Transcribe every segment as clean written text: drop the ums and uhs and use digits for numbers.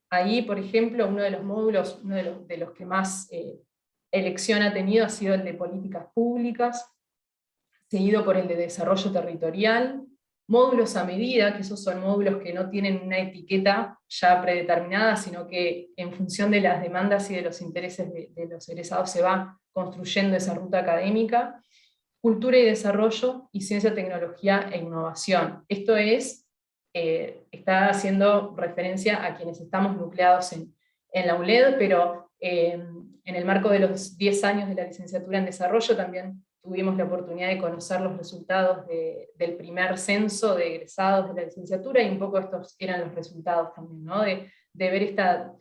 ahí, por ejemplo, uno de los módulos, uno de los que más elección ha tenido ha sido el de políticas públicas, seguido por el de desarrollo territorial, módulos a medida, que esos son módulos que no tienen una etiqueta ya predeterminada, sino que en función de las demandas y de los intereses de los egresados se va construyendo esa ruta académica. Cultura y desarrollo, y ciencia, tecnología e innovación. Esto es, está haciendo referencia a quienes estamos nucleados en la ULED, pero en el marco de los 10 años de la licenciatura en desarrollo también tuvimos la oportunidad de conocer los resultados del primer censo de egresados de la licenciatura, y un poco estos eran los resultados también, ¿no? de ver esta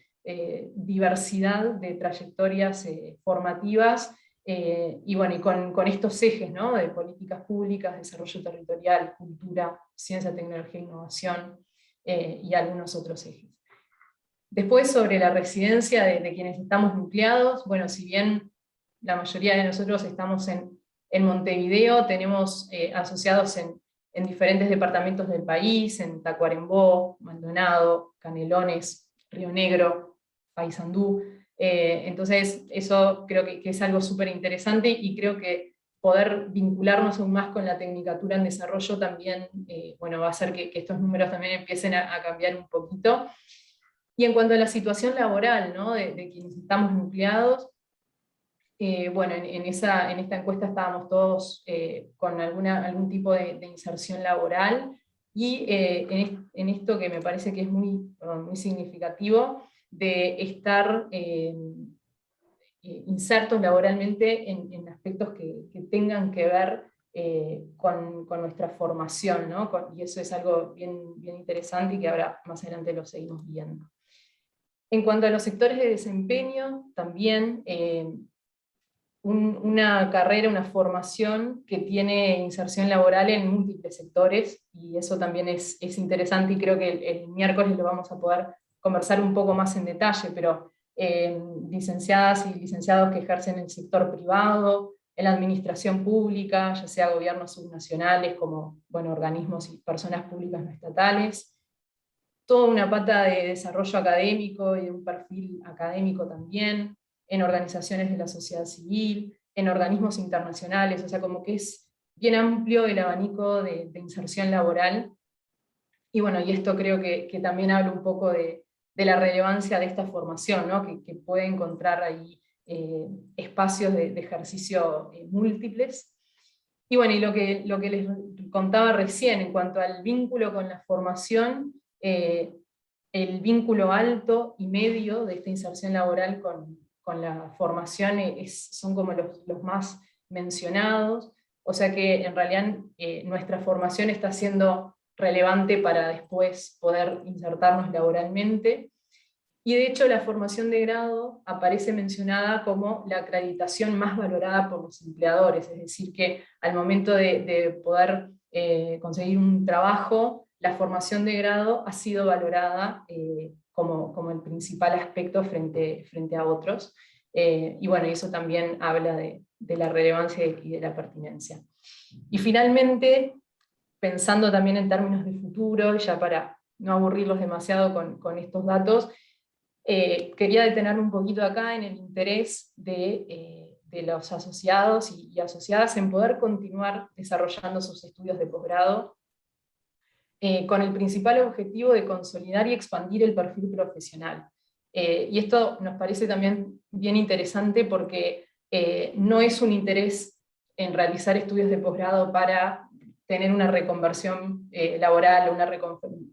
diversidad de trayectorias formativas, y bueno, y con estos ejes, ¿no? De políticas públicas, desarrollo territorial, cultura, ciencia, tecnología e innovación, y algunos otros ejes. Después, sobre la residencia de quienes estamos nucleados, bueno, si bien la mayoría de nosotros estamos en Montevideo, tenemos asociados en diferentes departamentos del país, en Tacuarembó, Maldonado, Canelones, Río Negro, Paysandú. Entonces eso creo que es algo súper interesante, y creo que poder vincularnos aún más con la Tecnicatura en Desarrollo también bueno, va a hacer que estos números también empiecen a cambiar un poquito. Y en cuanto a la situación laboral, ¿no? de quienes estamos nucleados, bueno, en esta encuesta estábamos todos con algún tipo de inserción laboral, y en esto que me parece que es muy significativo, de estar insertos laboralmente en aspectos que tengan que ver con nuestra formación, ¿no? Y eso es algo bien, bien interesante, y que ahora más adelante lo seguimos viendo. En cuanto a los sectores de desempeño, también una carrera, una formación que tiene inserción laboral en múltiples sectores, y eso también es interesante, y creo que el miércoles lo vamos a poder conversar un poco más en detalle, pero licenciadas y licenciados que ejercen en el sector privado, en la administración pública, ya sea gobiernos subnacionales como, bueno, organismos y personas públicas no estatales, toda una pata de desarrollo académico y de un perfil académico también, en organizaciones de la sociedad civil, en organismos internacionales, o sea, como que es bien amplio el abanico de inserción laboral. Y bueno, y esto creo que también habla un poco de la relevancia de esta formación, ¿no? que puede encontrar ahí espacios de ejercicio múltiples. Y bueno, y lo que les contaba recién, en cuanto al vínculo con la formación, el vínculo alto y medio de esta inserción laboral con la formación son como los más mencionados, o sea que en realidad nuestra formación está siendo relevante para después poder insertarnos laboralmente. Y de hecho la formación de grado aparece mencionada como la acreditación más valorada por los empleadores, es decir, que al momento de poder conseguir un trabajo, la formación de grado ha sido valorada como el principal aspecto frente a otros. Y bueno, eso también habla de la relevancia y de la pertinencia. Y finalmente, pensando también en términos de futuro, ya para no aburrirlos demasiado con estos datos, quería detenerme un poquito acá en el interés de los asociados y asociadas en poder continuar desarrollando sus estudios de posgrado, con el principal objetivo de consolidar y expandir el perfil profesional. Y esto nos parece también bien interesante, porque no es un interés en realizar estudios de posgrado para tener una reconversión laboral o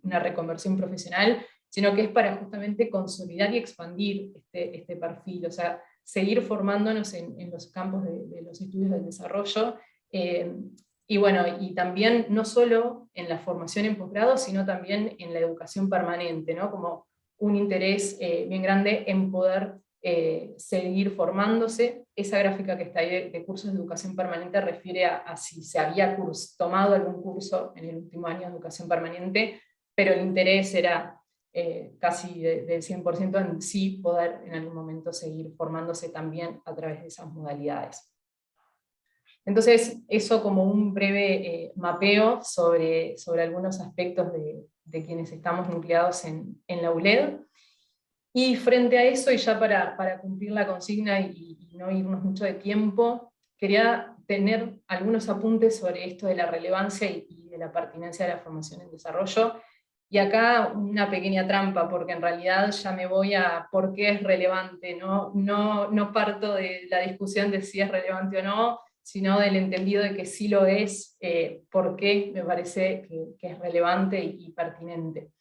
una reconversión profesional, sino que es para justamente consolidar y expandir este perfil, o sea, seguir formándonos en los campos de los estudios del desarrollo, y bueno, y también no solo en la formación en posgrado, sino también en la educación permanente, ¿no? Como un interés bien grande en poder seguir formándose. Esa gráfica que está ahí de cursos de educación permanente refiere a si se había tomado algún curso en el último año de educación permanente, pero el interés era casi del 100% en sí poder en algún momento seguir formándose también a través de esas modalidades. Entonces, eso como un breve mapeo sobre algunos aspectos de quienes estamos nucleados en la ULED. Y frente a eso, y ya para cumplir la consigna y no irnos mucho de tiempo, quería tener algunos apuntes sobre esto de la relevancia y de la pertinencia de la formación en desarrollo. Y acá una pequeña trampa, porque en realidad ya me voy a por qué es relevante, no parto de la discusión de si es relevante o no, sino del entendido de que sí lo es, por qué me parece que es relevante y pertinente.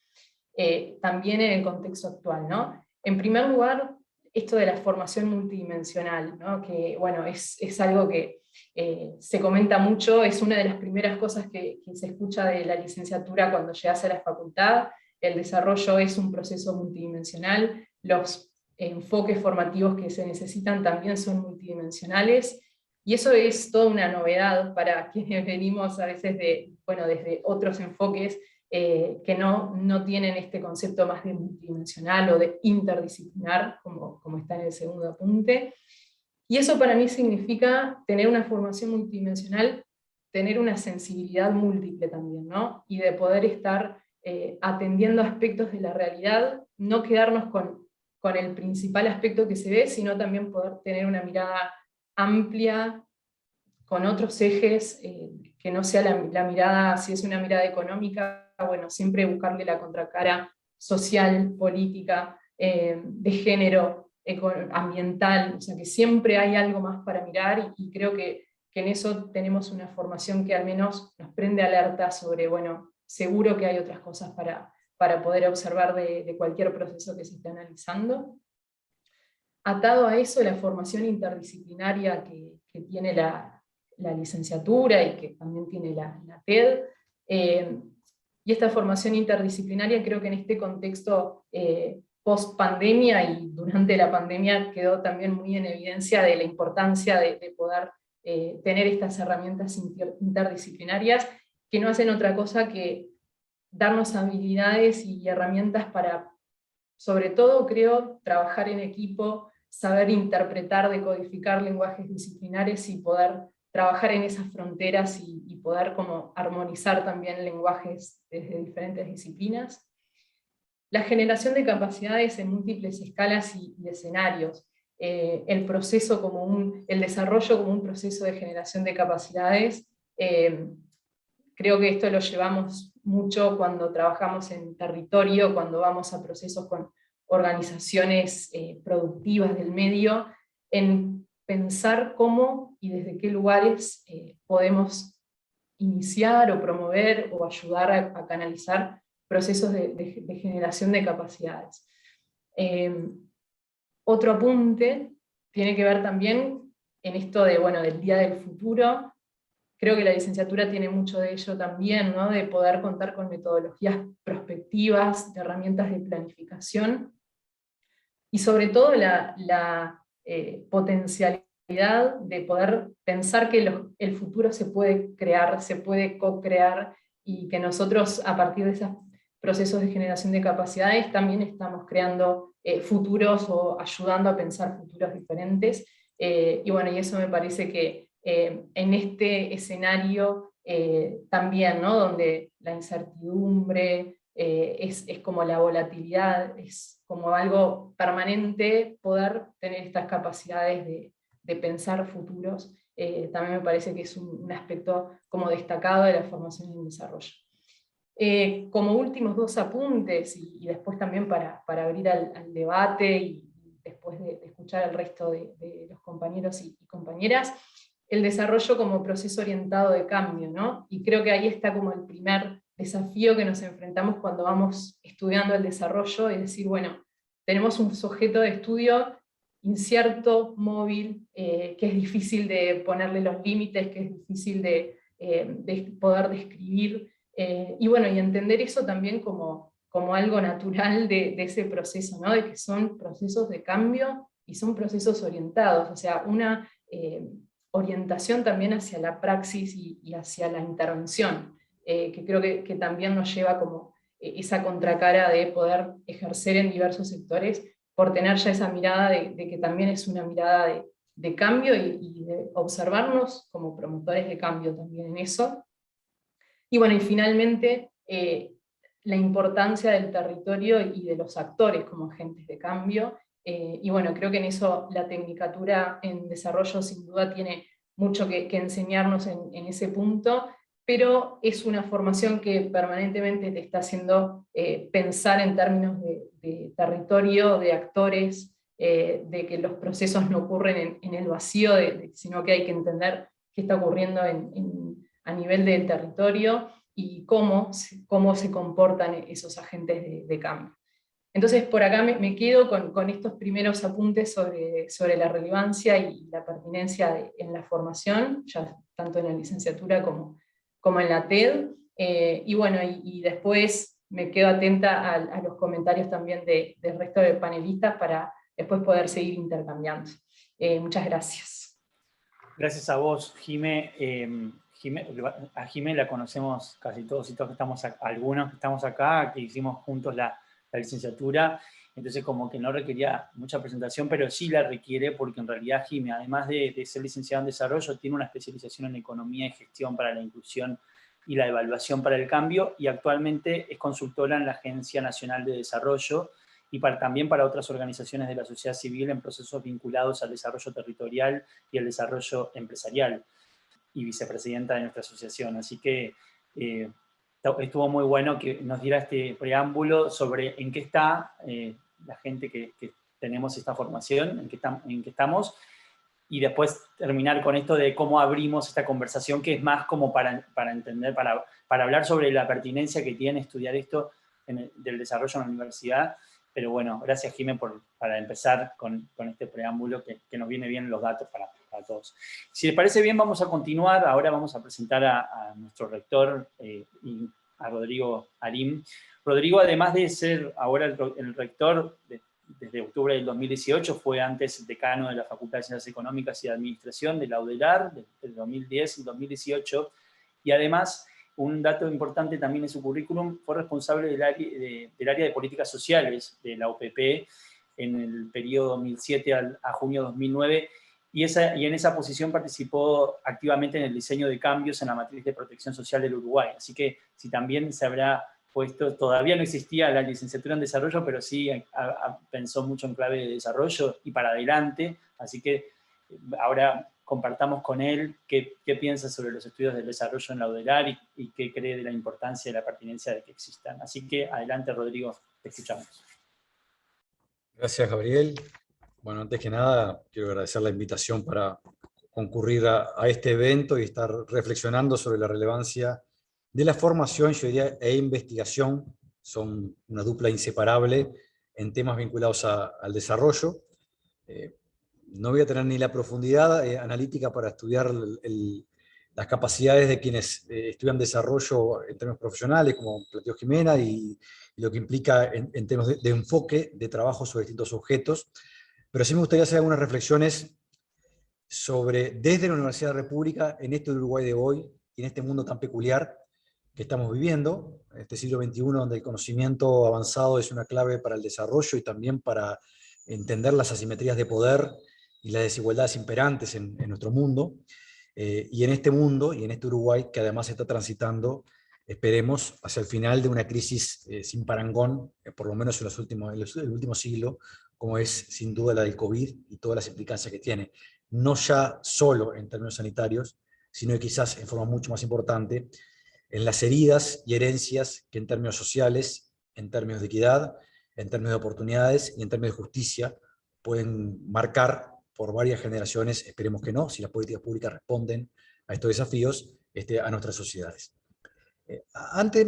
También en el contexto actual, ¿no? En primer lugar, esto de la formación multidimensional, ¿no? Que bueno, es algo que se comenta mucho, es una de las primeras cosas que se escucha de la licenciatura cuando llegas a la facultad. El desarrollo es un proceso multidimensional, los enfoques formativos que se necesitan también son multidimensionales, y eso es toda una novedad para quienes venimos a veces desde otros enfoques que no tienen este concepto más de multidimensional o de interdisciplinar, como está en el segundo apunte. Y eso para mí significa tener una formación multidimensional, tener una sensibilidad múltiple también, ¿no? Y de poder estar atendiendo aspectos de la realidad, no quedarnos con el principal aspecto que se ve, sino también poder tener una mirada amplia, con otros ejes, que no sea la mirada, si es una mirada económica, bueno, siempre buscarle la contracara social, política, de género, ambiental, o sea que siempre hay algo más para mirar, y creo que en eso tenemos una formación que al menos nos prende alerta sobre, bueno, seguro que hay otras cosas para poder observar de cualquier proceso que se esté analizando. Atado a eso, la formación interdisciplinaria que tiene la licenciatura y que también tiene la TED. Y esta formación interdisciplinaria creo que en este contexto post pandemia y durante la pandemia quedó también muy en evidencia de la importancia de poder tener estas herramientas interdisciplinarias que no hacen otra cosa que darnos habilidades y herramientas para, sobre todo creo, trabajar en equipo, saber interpretar, decodificar lenguajes disciplinares y poder trabajar en esas fronteras y poder como armonizar también lenguajes desde diferentes disciplinas. La generación de capacidades en múltiples escalas y escenarios. El proceso el desarrollo como un proceso de generación de capacidades. Creo que esto lo llevamos mucho cuando trabajamos en territorio, cuando vamos a procesos con organizaciones productivas del medio, en pensar cómo y desde qué lugares podemos iniciar o promover o ayudar a canalizar procesos de generación de capacidades. Otro apunte tiene que ver también en esto del día del futuro. Creo que la licenciatura tiene mucho de ello también, ¿no? De poder contar con metodologías prospectivas, de herramientas de planificación, y sobre todo la potencialidad de poder pensar que el futuro se puede crear, se puede co-crear, y que nosotros a partir de esos procesos de generación de capacidades también estamos creando futuros o ayudando a pensar futuros diferentes. Y bueno, y eso me parece que en este escenario también, ¿no? Donde la incertidumbre es como la volatilidad, es como algo permanente, poder tener estas capacidades de pensar futuros, también me parece que es un aspecto como destacado de la formación y el desarrollo. Como últimos dos apuntes, y después también para abrir al debate y después de escuchar al resto de los compañeros y compañeras, el desarrollo como proceso orientado de cambio, ¿no? Y creo que ahí está como el primer desafío que nos enfrentamos cuando vamos estudiando el desarrollo, y decir, bueno, tenemos un sujeto de estudio incierto, móvil, que es difícil de ponerle los límites, que es difícil de poder describir, y bueno, y entender eso también como algo natural de ese proceso, ¿no? De que son procesos de cambio y son procesos orientados, o sea, una orientación también hacia la praxis y hacia la intervención, que creo que también nos lleva como esa contracara de poder ejercer en diversos sectores, por tener ya esa mirada de que también es una mirada de cambio y de observarnos como promotores de cambio también en eso. Y bueno, y finalmente, la importancia del territorio y de los actores como agentes de cambio. Y bueno, creo que en eso la Tecnicatura en Desarrollo sin duda tiene mucho que enseñarnos en ese punto, pero es una formación que permanentemente te está haciendo pensar en términos de territorio, de actores, de que los procesos no ocurren en el vacío, sino que hay que entender qué está ocurriendo a nivel del territorio y cómo se comportan esos agentes de cambio. Entonces, por acá me quedo con estos primeros apuntes sobre la relevancia y la pertinencia en la formación, ya tanto en la licenciatura como en la TED. Y bueno, y después me quedo atenta a los comentarios también del resto de panelistas para después poder seguir intercambiando. Muchas gracias. Gracias a vos, Jimé. A Jimé la conocemos casi todos y todos que estamos acá, algunos que estamos acá, que hicimos juntos la licenciatura, entonces como que no requería mucha presentación, pero sí la requiere porque en realidad Jimé, además de ser licenciado en desarrollo, tiene una especialización en economía y gestión para la inclusión y la evaluación para el cambio, y actualmente es consultora en la Agencia Nacional de Desarrollo y también para otras organizaciones de la sociedad civil en procesos vinculados al desarrollo territorial y al desarrollo empresarial, y vicepresidenta de nuestra asociación. Así que estuvo muy bueno que nos diera este preámbulo sobre en qué está la gente que tenemos esta formación, en qué estamos, y después terminar con esto de cómo abrimos esta conversación, que es más como para entender, para hablar sobre la pertinencia que tiene estudiar esto del desarrollo en la universidad. Pero bueno, gracias, Jimé, para empezar con este preámbulo que nos viene bien los datos para todos. Si les parece bien, vamos a continuar. Ahora vamos a presentar a nuestro rector, y a Rodrigo Arim. Rodrigo, además de ser ahora el rector desde octubre del 2018, fue antes decano de la Facultad de Ciencias Económicas y de Administración de la UDELAR, del 2010 y 2018, y además, un dato importante también en su currículum, fue responsable del área de políticas sociales de la OPP en el periodo 2007 a junio 2009, y en esa posición participó activamente en el diseño de cambios en la matriz de protección social del Uruguay. Así que si también se habrá puesto, todavía no existía la licenciatura en desarrollo, pero sí pensó mucho en clave de desarrollo y para adelante, así que ahora compartamos con él qué piensa sobre los estudios del desarrollo en la UDELAR y qué cree de la importancia y la pertinencia de que existan. Así que adelante, Rodrigo, te escuchamos. Gracias, Gabriel. Bueno, antes que nada, quiero agradecer la invitación para concurrir a este evento y estar reflexionando sobre la relevancia de la formación, yo diría, e investigación. Son una dupla inseparable en temas vinculados al desarrollo. No voy a tener ni la profundidad analítica para estudiar las capacidades de quienes estudian desarrollo en términos profesionales, como planteó Jimena, y lo que implica en términos de enfoque de trabajo sobre distintos objetos. Pero sí me gustaría hacer algunas reflexiones sobre, desde la Universidad de la República, en este Uruguay de hoy, y en este mundo tan peculiar que estamos viviendo, en este siglo XXI, donde el conocimiento avanzado es una clave para el desarrollo y también para entender las asimetrías de poder y las desigualdades imperantes en nuestro mundo, y en este mundo, y en este Uruguay, que además está transitando, esperemos, hacia el final de una crisis sin parangón, por lo menos en el último siglo, como es sin duda la del COVID y todas las implicancias que tiene, no ya solo en términos sanitarios, sino quizás en forma mucho más importante, en las heridas y herencias que en términos sociales, en términos de equidad, en términos de oportunidades y en términos de justicia pueden marcar por varias generaciones, esperemos que no, si las políticas públicas responden a estos desafíos, a nuestras sociedades. Antes,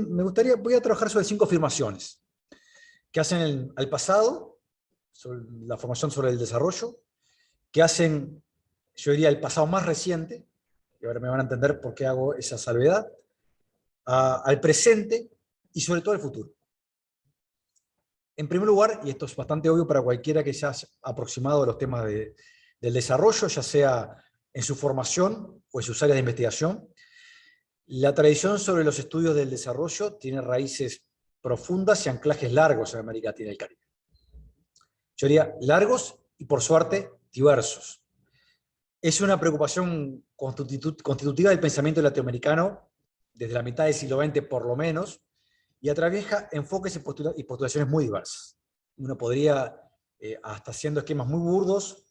voy a trabajar sobre 5 afirmaciones que hacen al pasado, sobre la formación sobre el desarrollo, que hacen, yo diría, el pasado más reciente, y ahora me van a entender por qué hago esa salvedad, al presente y sobre todo al futuro. En primer lugar, y esto es bastante obvio para cualquiera que se haya aproximado a los temas del desarrollo, ya sea en su formación o en sus áreas de investigación, la tradición sobre los estudios del desarrollo tiene raíces profundas y anclajes largos en América Latina y el Caribe. Yo diría largos y, por suerte, diversos. Es una preocupación constitutiva del pensamiento latinoamericano desde la mitad del siglo XX por lo menos, y atraviesa enfoques y postulaciones muy diversas. Uno podría, hasta haciendo esquemas muy burdos,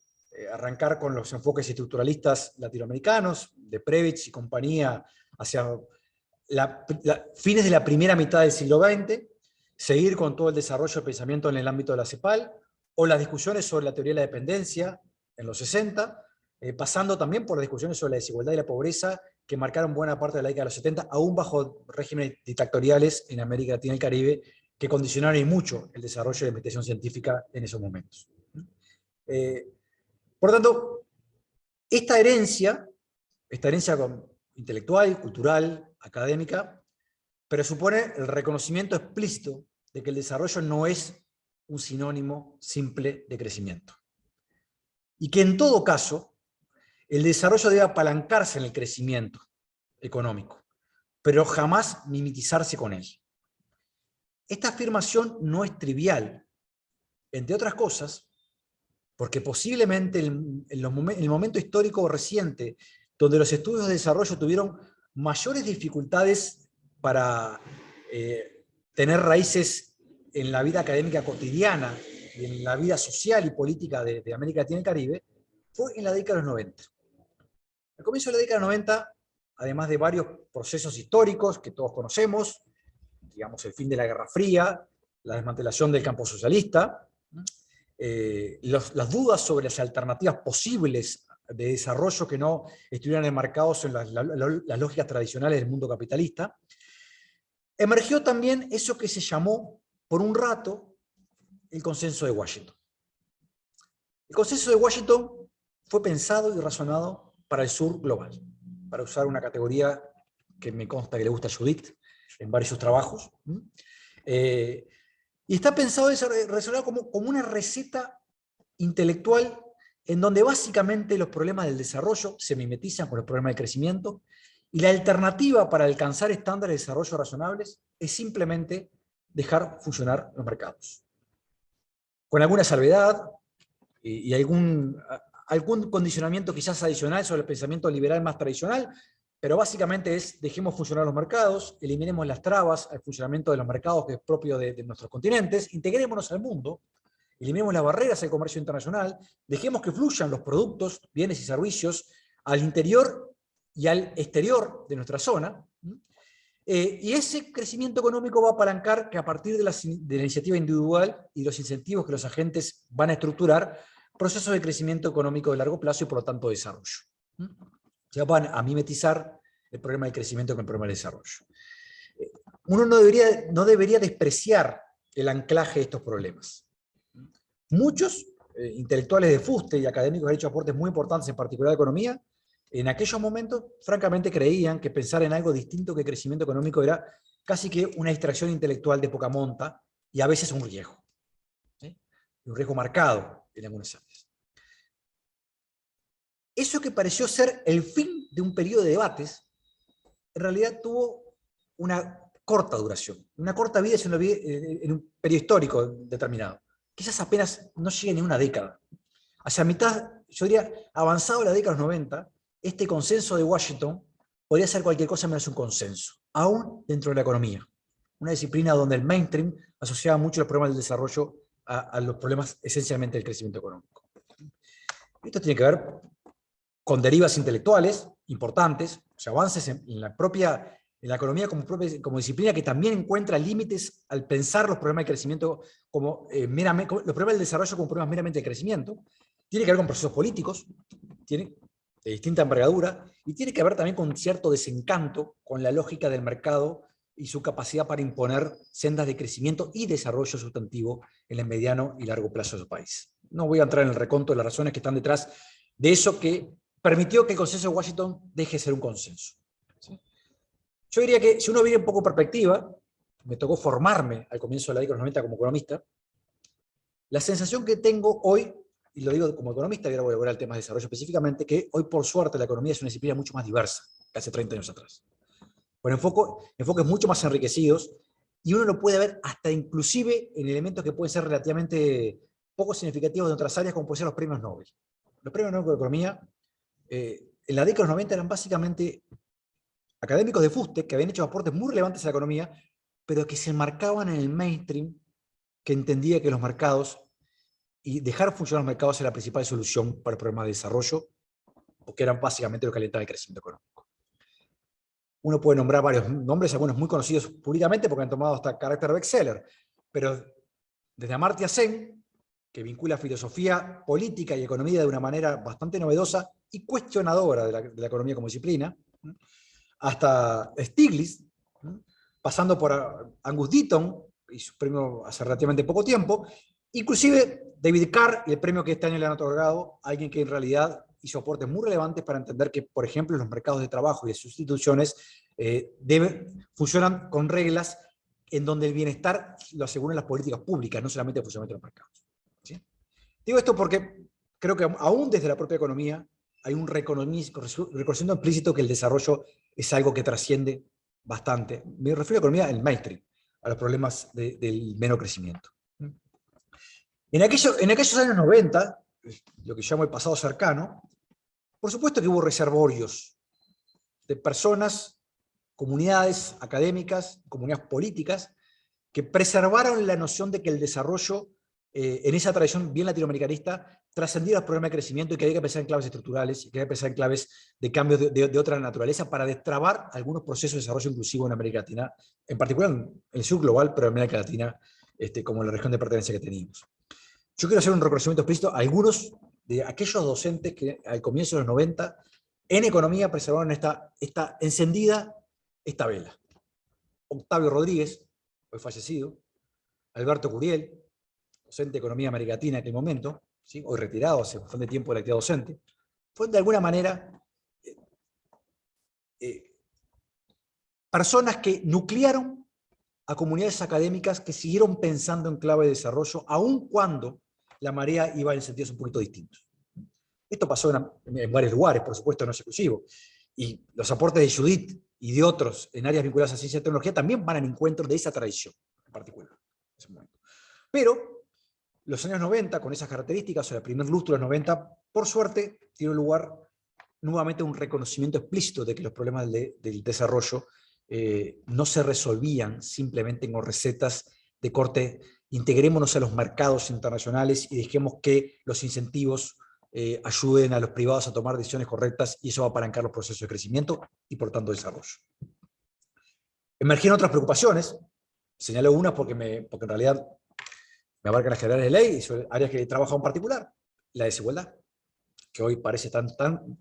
arrancar con los enfoques estructuralistas latinoamericanos, de Previch y compañía, hacia fines de la primera mitad del siglo XX, seguir con todo el desarrollo del pensamiento en el ámbito de la CEPAL, o las discusiones sobre la teoría de la dependencia en los 60, pasando también por las discusiones sobre la desigualdad y la pobreza que marcaron buena parte de la década de los 70, aún bajo regímenes dictatoriales en América Latina y el Caribe, que condicionaron y mucho el desarrollo de la investigación científica en esos momentos. Por lo tanto, esta herencia intelectual, cultural, académica, presupone el reconocimiento explícito de que el desarrollo no es un sinónimo simple de crecimiento. Y que en todo caso, el desarrollo debe apalancarse en el crecimiento económico, pero jamás mimetizarse con él. Esta afirmación no es trivial, entre otras cosas, porque posiblemente en el momento histórico reciente, donde los estudios de desarrollo tuvieron mayores dificultades para tener raíces en la vida académica cotidiana y en la vida social y política de América Latina y el Caribe, fue en la década de los 90. Al comienzo de la década de los 90, además de varios procesos históricos que todos conocemos, digamos el fin de la Guerra Fría, la desmantelación del campo socialista, las dudas sobre las alternativas posibles de desarrollo que no estuvieran enmarcados en las lógicas tradicionales del mundo capitalista, emergió también eso que se llamó, por un rato, el Consenso de Washington. El Consenso de Washington fue pensado y razonado para el sur global, para usar una categoría que me consta que le gusta a Judith en varios de sus trabajos. Y está pensado y razonado como una receta intelectual en donde básicamente los problemas del desarrollo se mimetizan con los problemas del crecimiento, y la alternativa para alcanzar estándares de desarrollo razonables es simplemente dejar funcionar los mercados. Con alguna salvedad y algún condicionamiento quizás adicional sobre el pensamiento liberal más tradicional, pero básicamente es dejemos funcionar los mercados, eliminemos las trabas al funcionamiento de los mercados que es propio de nuestros continentes, integrémonos al mundo, eliminemos las barreras al comercio internacional, dejemos que fluyan los productos, bienes y servicios al interior y al exterior de nuestra zona, y ese crecimiento económico va a apalancar que a partir de la iniciativa individual y los incentivos que los agentes van a estructurar, procesos de crecimiento económico de largo plazo y por lo tanto desarrollo. Ya van a mimetizar el problema del crecimiento con el problema del desarrollo. Uno no debería despreciar el anclaje de estos problemas. Muchos intelectuales de fuste y académicos han hecho aportes muy importantes, en particular de economía. En aquellos momentos, francamente, creían que pensar en algo distinto que crecimiento económico era casi que una distracción intelectual de poca monta y a veces un riesgo. ¿Sí? Un riesgo marcado en algunas áreas. Eso que pareció ser el fin de un periodo de debates, en realidad tuvo una corta duración, una corta vida en un periodo histórico determinado. Quizás apenas no llegue ni una década. Hacia mitad, yo diría, avanzado la década de los 90, este consenso de Washington podría ser cualquier cosa menos un consenso, aún dentro de la economía. Una disciplina donde el mainstream asociaba mucho los problemas del desarrollo a los problemas esencialmente del crecimiento económico. Esto tiene que ver con derivas intelectuales importantes, o sea, avances en la economía como disciplina que también encuentra límites al pensar los problemas de crecimiento como los problemas del desarrollo como problemas meramente de crecimiento. Tiene que ver con procesos políticos, de distinta envergadura, y tiene que ver también con cierto desencanto con la lógica del mercado y su capacidad para imponer sendas de crecimiento y desarrollo sustantivo en el mediano y largo plazo de su país. No voy a entrar en el reconto de las razones que están detrás de eso que permitió que el consenso de Washington deje de ser un consenso. ¿Sí? Yo diría que si uno viene un poco en perspectiva, me tocó formarme al comienzo de la década de los 90 como economista, la sensación que tengo hoy, y lo digo como economista, y ahora voy a volver al tema de desarrollo específicamente, que hoy por suerte la economía es una disciplina mucho más diversa que hace 30 años atrás. Con enfoques mucho más enriquecidos, y uno lo puede ver hasta inclusive en elementos que pueden ser relativamente poco significativos de otras áreas, como pueden ser los premios Nobel. Los premios Nobel de Economía en la década de los 90 eran básicamente académicos de fuste que habían hecho aportes muy relevantes a la economía, pero que se enmarcaban en el mainstream, que entendía que los mercados y dejar funcionar los mercados era la principal solución para el problema de desarrollo, porque eran básicamente lo que alentaba el crecimiento económico. Uno puede nombrar varios nombres, algunos muy conocidos públicamente porque han tomado hasta carácter bestseller, pero desde Amartya Sen, que vincula filosofía política y economía de una manera bastante novedosa y cuestionadora de la economía como disciplina, hasta Stiglitz, pasando por Angus Deaton y su premio hace relativamente poco tiempo, inclusive David Carr y el premio que este año le han otorgado a alguien que en realidad hizo aportes muy relevantes para entender que, por ejemplo, los mercados de trabajo y de sustituciones funcionan con reglas en donde el bienestar lo aseguran las políticas públicas, no solamente el funcionamiento de los mercados. ¿Sí? Digo esto porque creo que aún desde la propia economía hay un reconocimiento implícito que el desarrollo es algo que trasciende bastante. Me refiero a la economía, el mainstream, a los problemas del menor crecimiento. En aquellos años 90, lo que llamo el pasado cercano, por supuesto que hubo reservorios de personas, comunidades académicas, comunidades políticas, que preservaron la noción de que el desarrollo, en esa tradición bien latinoamericanista, trascendía los problemas de crecimiento y que había que pensar en claves estructurales, y que había que pensar en claves de cambios de otra naturaleza para destrabar algunos procesos de desarrollo inclusivo en América Latina, en particular en el sur global, pero en América Latina, como la región de pertenencia que teníamos. Yo quiero hacer un reconocimiento explícito a algunos de aquellos docentes que al comienzo de los 90 en economía preservaron esta encendida esta vela. Octavio Rodríguez, hoy fallecido, Alberto Curiel, docente de Economía de América Latina en aquel momento, ¿sí? Hoy retirado, hace bastante tiempo de la actividad docente, fueron de alguna manera personas que nuclearon a comunidades académicas que siguieron pensando en clave de desarrollo, aun cuando la marea iba en sentidos un poquito distintos. Esto pasó en varios lugares, por supuesto, no es exclusivo. Y los aportes de Judith y de otros en áreas vinculadas a ciencia y tecnología también van al encuentro de esa tradición en particular. En ese momento. Pero los años 90, con esas características, o sea, el primer lustro de los 90, por suerte, tiene lugar nuevamente un reconocimiento explícito de que los problemas del desarrollo no se resolvían simplemente con recetas de corte, integrémonos a los mercados internacionales y dejemos que los incentivos ayuden a los privados a tomar decisiones correctas y eso va a apalancar los procesos de crecimiento y por tanto desarrollo. Emergieron otras preocupaciones, señalo una porque en realidad me abarcan las generales de ley y sobre áreas que he trabajado en particular, la desigualdad, que hoy parece tan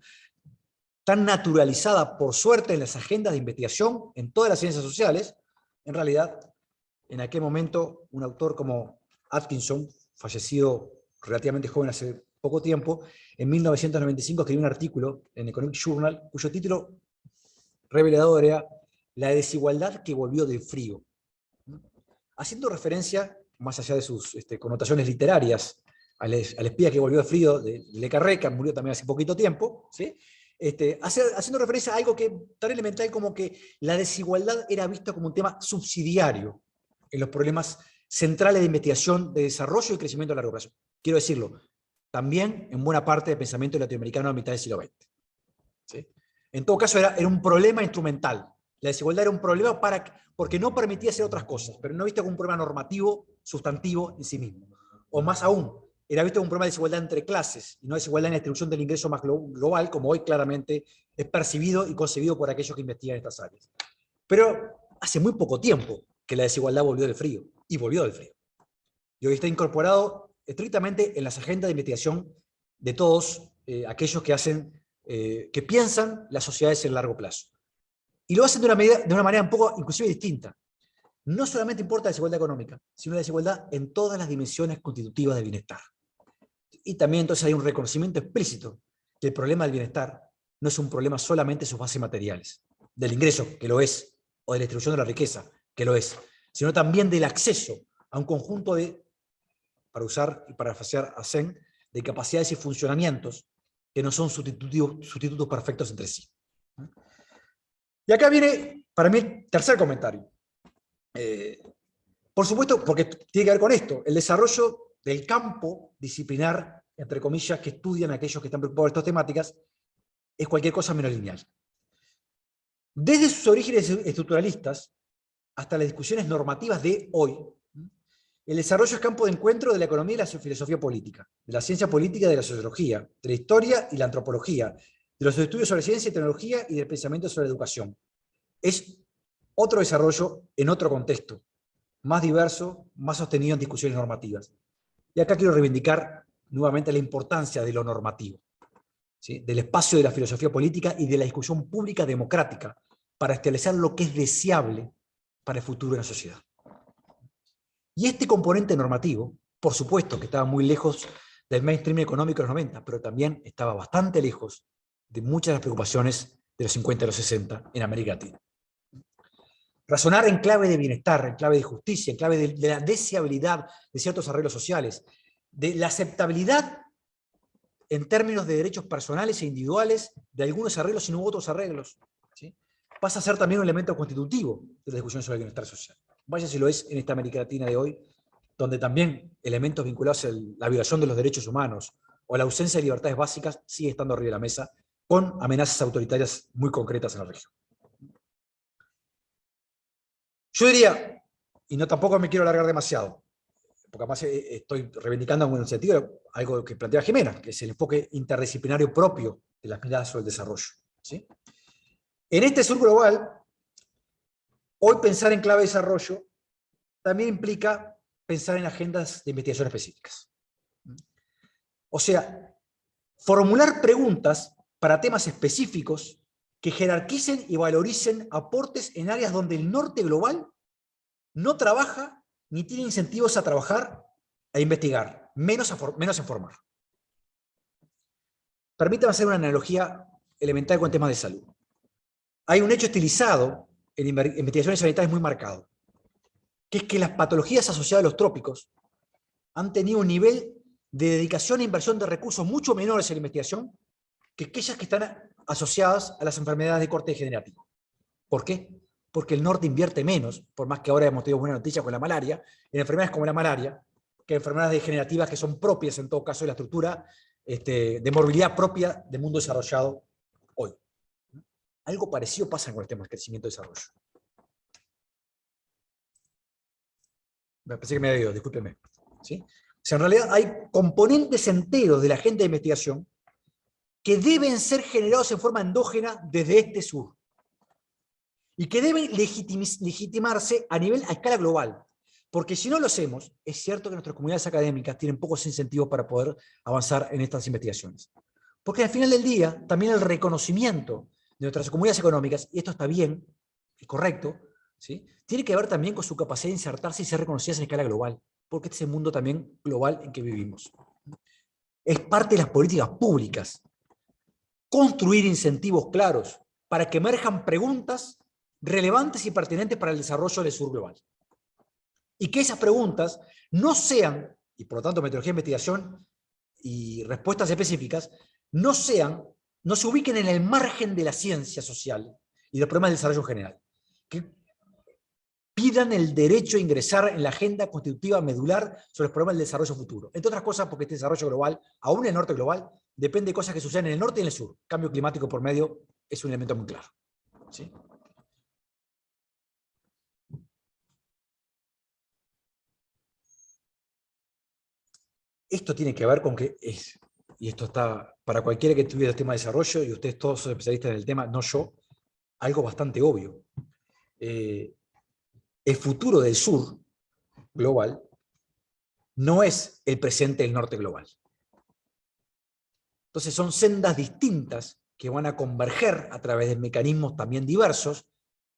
naturalizada, por suerte, en las agendas de investigación, en todas las ciencias sociales. En realidad, en aquel momento, un autor como Atkinson, fallecido relativamente joven hace poco tiempo, en 1995 escribió un artículo en Economic Journal, cuyo título revelador era La desigualdad que volvió del frío, haciendo referencia, más allá de sus connotaciones literarias, al espía que volvió del frío de Le Carré, que murió también hace poquito tiempo, ¿sí? Haciendo referencia a algo que tan elemental como que la desigualdad era vista como un tema subsidiario en los problemas centrales de investigación, de desarrollo y crecimiento a largo plazo. Quiero decirlo, también en buena parte del pensamiento latinoamericano a mitad del siglo XX. ¿Sí? En todo caso, era un problema instrumental. La desigualdad era un problema porque no permitía hacer otras cosas, pero no visto como un problema normativo, sustantivo en sí mismo. O más aún, era visto como un problema de desigualdad entre clases, y no desigualdad en la distribución del ingreso más global, como hoy claramente es percibido y concebido por aquellos que investigan estas áreas. Pero hace muy poco tiempo que la desigualdad volvió del frío, y volvió del frío. Y hoy está incorporado estrictamente en las agendas de investigación de todos aquellos que piensan las sociedades en largo plazo. Y lo hacen de una manera un poco inclusive distinta. No solamente importa la desigualdad económica, sino la desigualdad en todas las dimensiones constitutivas del bienestar. Y también entonces hay un reconocimiento explícito que el problema del bienestar no es un problema solamente de sus bases materiales, del ingreso, que lo es, o de la distribución de la riqueza, que lo es, sino también del acceso a un conjunto de, para usar y parafrasear a Sen, de capacidades y funcionamientos que no son sustitutos perfectos entre sí. Y acá viene, para mí, el tercer comentario. Por supuesto, porque tiene que ver con esto, el desarrollo del campo disciplinar, entre comillas, que estudian aquellos que están preocupados por estas temáticas, es cualquier cosa menos lineal. Desde sus orígenes estructuralistas hasta las discusiones normativas de hoy, el desarrollo es campo de encuentro de la economía y la filosofía política, de la ciencia política y de la sociología, de la historia y la antropología, de los estudios sobre ciencia y tecnología y del pensamiento sobre la educación. Es otro desarrollo en otro contexto, más diverso, más sostenido en discusiones normativas. Y acá quiero reivindicar nuevamente la importancia de lo normativo, ¿sí? Del espacio de la filosofía política y de la discusión pública democrática para establecer lo que es deseable para el futuro de la sociedad. Y este componente normativo, por supuesto que estaba muy lejos del mainstream económico de los 90, pero también estaba bastante lejos de muchas de las preocupaciones de los 50 y los 60 en América Latina. Razonar en clave de bienestar, en clave de justicia, en clave de la deseabilidad de ciertos arreglos sociales, de la aceptabilidad en términos de derechos personales e individuales de algunos arreglos y no otros arreglos, ¿sí? Pasa a ser también un elemento constitutivo de la discusión sobre el bienestar social. Vaya si lo es en esta América Latina de hoy, donde también elementos vinculados a la violación de los derechos humanos o la ausencia de libertades básicas sigue estando arriba de la mesa, con amenazas autoritarias muy concretas en la región. Yo diría, y no tampoco me quiero alargar demasiado, porque además estoy reivindicando en un sentido algo que plantea Jimena, que es el enfoque interdisciplinario propio de las miradas sobre el desarrollo, ¿sí? En este sur global, hoy pensar en clave de desarrollo también implica pensar en agendas de investigación específicas. O sea, formular preguntas para temas específicos que jerarquicen y valoricen aportes en áreas donde el norte global no trabaja ni tiene incentivos a trabajar e investigar, menos en formar. Permítame hacer una analogía elemental con temas de salud. Hay un hecho estilizado en investigaciones sanitarias muy marcado, que es que las patologías asociadas a los trópicos han tenido un nivel de dedicación e inversión de recursos mucho menores en la investigación que aquellas que están asociadas a las enfermedades de corte degenerativo. ¿Por qué? Porque el norte invierte menos, por más que ahora hemos tenido buena noticia con la malaria, en enfermedades como la malaria, que enfermedades degenerativas que son propias en todo caso de la estructura de morbilidad propia del mundo desarrollado hoy. Algo parecido pasa con el tema del crecimiento y desarrollo. Me pensé que me había ido, discúlpeme. ¿Sí? O sea, en realidad hay componentes enteros de la agenda de investigación que deben ser generados en forma endógena desde este sur y que deben legitimarse a escala global. Porque si no lo hacemos, es cierto que nuestras comunidades académicas tienen pocos incentivos para poder avanzar en estas investigaciones. Porque al final del día, también el reconocimiento de nuestras comunidades económicas, y esto está bien, es correcto, ¿sí? Tiene que ver también con su capacidad de insertarse y ser reconocidas en escala global, porque este es el mundo también global en que vivimos. Es parte de las políticas públicas construir incentivos claros para que emerjan preguntas relevantes y pertinentes para el desarrollo del sur global. Y que esas preguntas no sean, y por lo tanto metodología de investigación y respuestas específicas, no se ubiquen en el margen de la ciencia social y los problemas del desarrollo general. Que pidan el derecho a ingresar en la agenda constitutiva medular sobre los problemas del desarrollo futuro. Entre otras cosas porque este desarrollo global, aún en el norte global, depende de cosas que suceden en el norte y en el sur. Cambio climático por medio es un elemento muy claro. ¿Sí? Esto tiene que ver con que y esto está para cualquiera que estuviera el tema de desarrollo, y ustedes todos son especialistas en el tema, no yo, algo bastante obvio. El futuro del sur global no es el presente del norte global. Entonces son sendas distintas que van a converger a través de mecanismos también diversos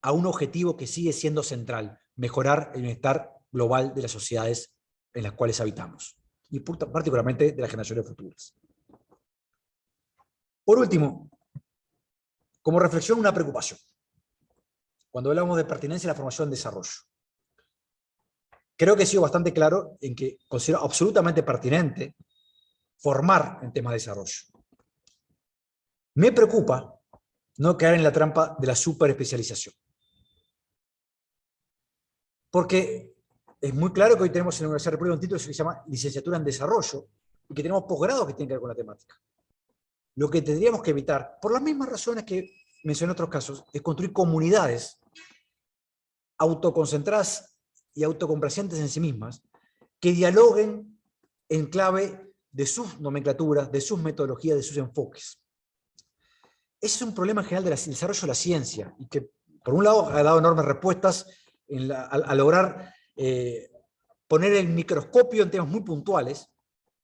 a un objetivo que sigue siendo central: mejorar el bienestar global de las sociedades en las cuales habitamos, y particularmente de las generaciones futuras. Por último, como reflexión, una preocupación. Cuando hablamos de pertinencia a la formación en desarrollo, creo que he sido bastante claro en que considero absolutamente pertinente formar en temas de desarrollo. Me preocupa no caer en la trampa de la superespecialización. Porque es muy claro que hoy tenemos en la Universidad de la República un título que se llama Licenciatura en Desarrollo, y que tenemos posgrados que tienen que ver con la temática. lo que tendríamos que evitar, por las mismas razones que mencioné en otros casos, es construir comunidades autoconcentradas y autocomplacientes en sí mismas, que dialoguen en clave de sus nomenclaturas, de sus metodologías, de sus enfoques. Ese es un problema en general del desarrollo de la ciencia, y que por un lado ha dado enormes respuestas a lograr poner el microscopio en temas muy puntuales,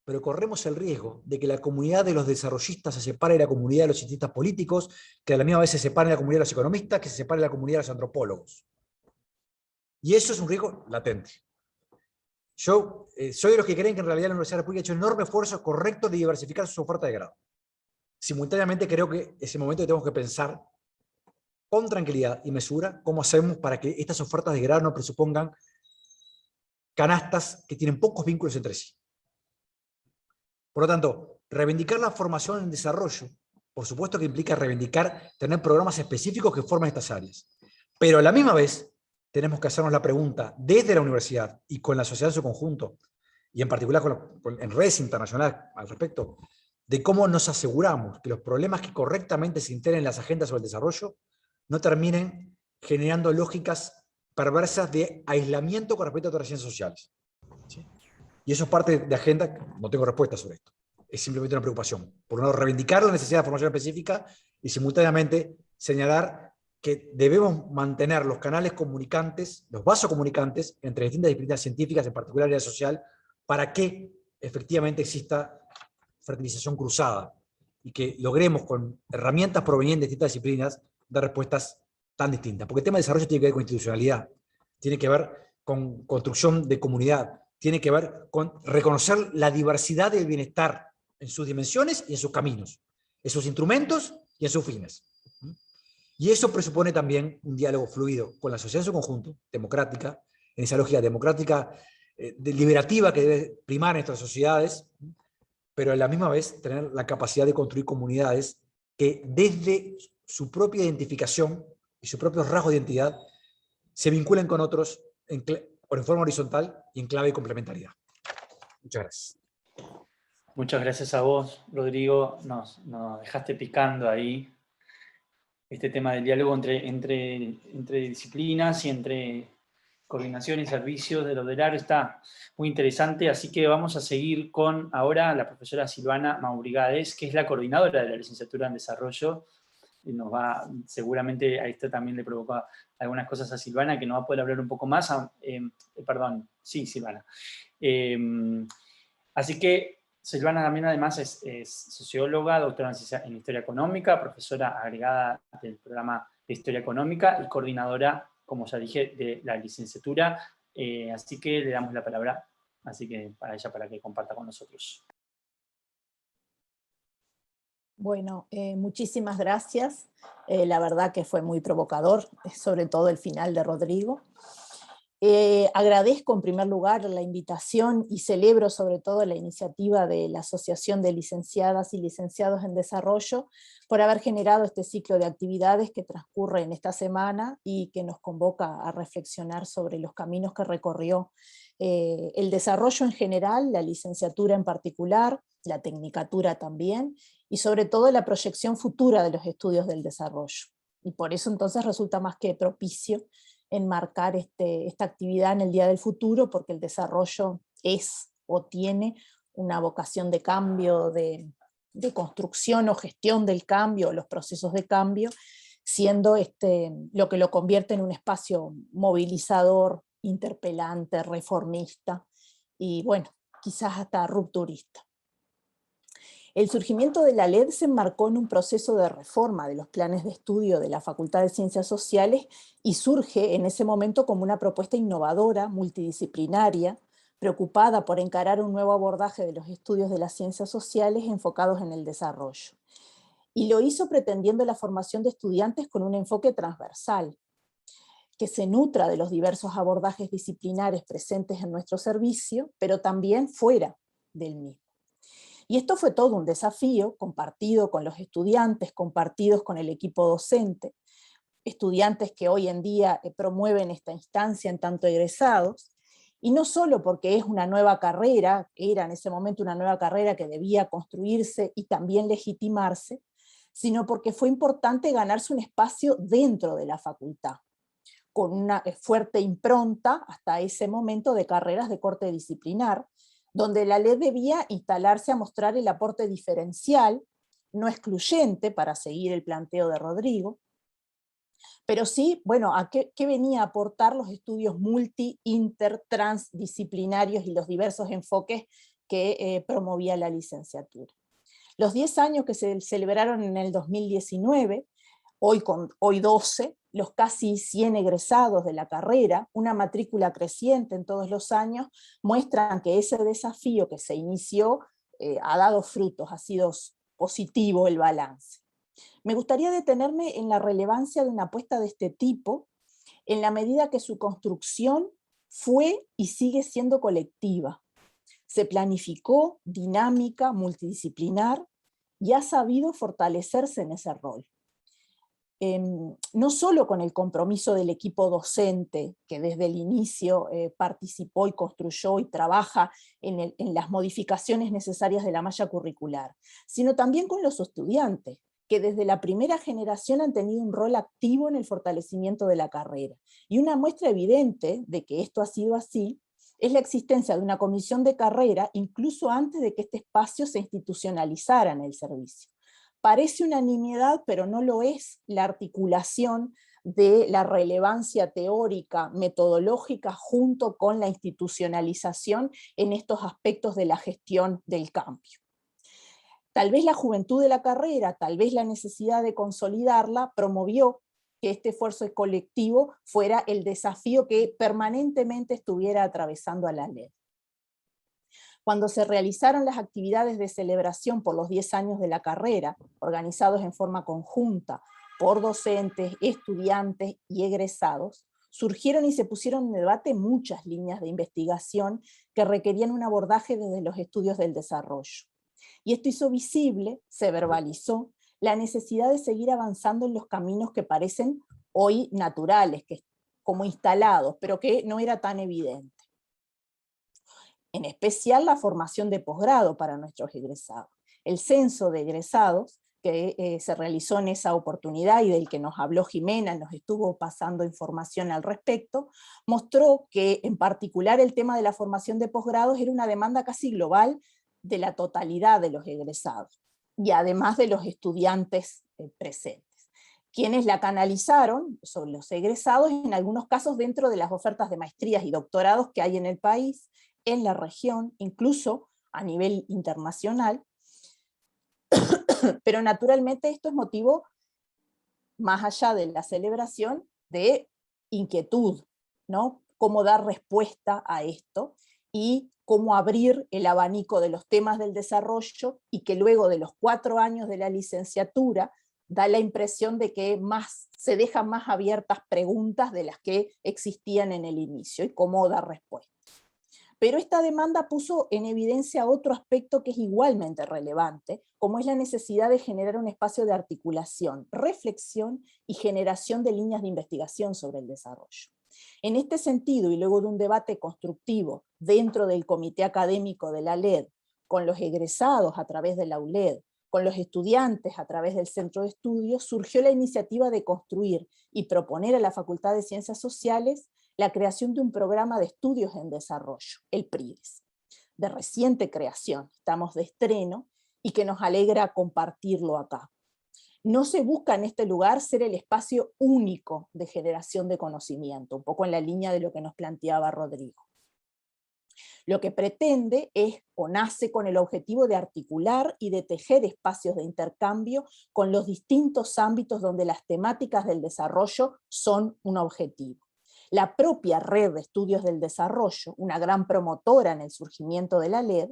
pero corremos el riesgo de que la comunidad de los desarrollistas se separe de la comunidad de los cientistas políticos, que a la misma vez se separe de la comunidad de los economistas, que se separe de la comunidad de los antropólogos. Y eso es un riesgo latente. Yo soy de los que creen que en realidad la Universidad de la República ha hecho un enorme esfuerzo correcto de diversificar su oferta de grado. Simultáneamente creo que es el momento que tenemos que pensar con tranquilidad y mesura cómo hacemos para que estas ofertas de grado no presupongan canastas que tienen pocos vínculos entre sí. Por lo tanto, reivindicar la formación en desarrollo, por supuesto que implica reivindicar tener programas específicos que formen estas áreas. Pero a la misma vez, tenemos que hacernos la pregunta desde la universidad y con la sociedad en su conjunto, y en particular en redes internacionales al respecto, de cómo nos aseguramos que los problemas que correctamente se integren en las agendas sobre el desarrollo no terminen generando lógicas perversas de aislamiento con respecto a otras ciencias sociales. ¿Sí? Y eso es parte de agenda, no tengo respuesta sobre esto. Es simplemente una preocupación. Por un lado, reivindicar la necesidad de formación específica y simultáneamente señalar que debemos mantener los canales comunicantes, los vasos comunicantes entre distintas disciplinas científicas, en particular la social, para que efectivamente exista fertilización cruzada y que logremos con herramientas provenientes de distintas disciplinas dar respuestas tan distintas. Porque el tema de desarrollo tiene que ver con institucionalidad, tiene que ver con construcción de comunidad, tiene que ver con reconocer la diversidad del bienestar en sus dimensiones y en sus caminos, en sus instrumentos y en sus fines. Y eso presupone también un diálogo fluido con la sociedad en su conjunto, democrática, en esa lógica democrática, deliberativa que debe primar en nuestras sociedades, pero a la misma vez tener la capacidad de construir comunidades que desde su propia identificación y sus propios rasgos de identidad se vinculen con otros en forma horizontal y en clave de complementariedad. Muchas gracias. Muchas gracias a vos, Rodrigo. Nos dejaste picando ahí este tema del diálogo entre disciplinas y entre coordinación y servicios de lo del área. Está muy interesante, así que vamos a seguir con ahora la profesora Silvana Maurigades, que es la coordinadora de la licenciatura en Desarrollo. Nos va, seguramente a esto también le provoca algunas cosas a Silvana, que nos va a poder hablar un poco más. Perdón, sí, Silvana. Así que Silvana también además es socióloga, doctora en Historia Económica, profesora agregada del programa de Historia Económica y coordinadora, como ya dije, de la licenciatura. Así que le damos la palabra para ella, para que comparta con nosotros. Bueno, muchísimas gracias. La verdad que fue muy provocador, sobre todo el final de Rodrigo. Agradezco en primer lugar la invitación y celebro sobre todo la iniciativa de la Asociación de Licenciadas y Licenciados en Desarrollo por haber generado este ciclo de actividades que transcurre en esta semana y que nos convoca a reflexionar sobre los caminos que recorrió el desarrollo en general, la licenciatura en particular, la tecnicatura también, y sobre todo la proyección futura de los estudios del desarrollo. Y por eso entonces resulta más que propicio enmarcar esta actividad en el Día del Futuro, porque el desarrollo es o tiene una vocación de cambio, de construcción o gestión del cambio, los procesos de cambio, siendo lo que lo convierte en un espacio movilizador, interpelante, reformista, y bueno, quizás hasta rupturista. El surgimiento de la LED se enmarcó en un proceso de reforma de los planes de estudio de la Facultad de Ciencias Sociales y surge en ese momento como una propuesta innovadora, multidisciplinaria, preocupada por encarar un nuevo abordaje de los estudios de las ciencias sociales enfocados en el desarrollo. Y lo hizo pretendiendo la formación de estudiantes con un enfoque transversal, que se nutra de los diversos abordajes disciplinares presentes en nuestro servicio, pero también fuera del mismo. Y esto fue todo un desafío compartido con los estudiantes, compartidos con el equipo docente, estudiantes que hoy en día promueven esta instancia en tanto egresados, Y no solo porque es una nueva carrera, era en ese momento una nueva carrera que debía construirse y también legitimarse, sino porque fue importante ganarse un espacio dentro de la facultad, con una fuerte impronta hasta ese momento de carreras de corte disciplinar, donde la ley debía instalarse a mostrar el aporte diferencial, no excluyente, para seguir el planteo de Rodrigo, pero sí, bueno, ¿a qué venía a aportar los estudios multi, inter, transdisciplinarios y los diversos enfoques que promovía la licenciatura? Los 10 años que se celebraron en el 2019, hoy 12, los casi 100 egresados de la carrera, una matrícula creciente en todos los años, muestran que ese desafío que se inició ha dado frutos, ha sido positivo el balance. Me gustaría detenerme en la relevancia de una apuesta de este tipo, en la medida que su construcción fue y sigue siendo colectiva. Se planificó, dinámica, multidisciplinar, y ha sabido fortalecerse en ese rol. No solo con el compromiso del equipo docente, que desde el inicio participó y construyó y trabaja en las modificaciones necesarias de la malla curricular, sino también con los estudiantes, que desde la primera generación han tenido un rol activo en el fortalecimiento de la carrera. Y una muestra evidente de que esto ha sido así es la existencia de una comisión de carrera incluso antes de que este espacio se institucionalizara en el servicio. Parece una nimiedad, pero no lo es la articulación de la relevancia teórica, metodológica, junto con la institucionalización en estos aspectos de la gestión del cambio. Tal vez la juventud de la carrera, tal vez la necesidad de consolidarla, promovió que este esfuerzo colectivo fuera el desafío que permanentemente estuviera atravesando a la ley. Cuando se realizaron las actividades de celebración por los 10 años de la carrera, organizados en forma conjunta por docentes, estudiantes y egresados, surgieron y se pusieron en debate muchas líneas de investigación que requerían un abordaje desde los estudios del desarrollo. Y esto hizo visible, se verbalizó, la necesidad de seguir avanzando en los caminos que parecen hoy naturales, que como instalados, pero que no era tan evidente. En especial la formación de posgrado para nuestros egresados. El censo de egresados que se realizó en esa oportunidad y del que nos habló Jimena, nos estuvo pasando información al respecto, mostró que en particular el tema de la formación de posgrados era una demanda casi global de la totalidad de los egresados, y además de los estudiantes presentes, quienes la canalizaron sobre los egresados, en algunos casos dentro de las ofertas de maestrías y doctorados que hay en el país, en la región, incluso a nivel internacional, pero naturalmente esto es motivo, más allá de la celebración, de inquietud, ¿no? Cómo dar respuesta a esto, y cómo abrir el abanico de los temas del desarrollo, y que luego de los 4 años de la licenciatura da la impresión de que se dejan más abiertas preguntas de las que existían en el inicio, y cómo dar respuesta. Pero esta demanda puso en evidencia otro aspecto que es igualmente relevante, como es la necesidad de generar un espacio de articulación, reflexión y generación de líneas de investigación sobre el desarrollo. En este sentido, y luego de un debate constructivo dentro del comité académico de la LED, con los egresados a través de la ULED, con los estudiantes a través del Centro de Estudios, surgió la iniciativa de construir y proponer a la Facultad de Ciencias Sociales la creación de un programa de estudios en desarrollo, el PRIDES, de reciente creación, estamos de estreno, y que nos alegra compartirlo acá. No se busca en este lugar ser el espacio único de generación de conocimiento, un poco en la línea de lo que nos planteaba Rodrigo. Lo que pretende es, o nace con el objetivo de articular y de tejer espacios de intercambio con los distintos ámbitos donde las temáticas del desarrollo son un objetivo. La propia red de estudios del desarrollo, una gran promotora en el surgimiento de la LED,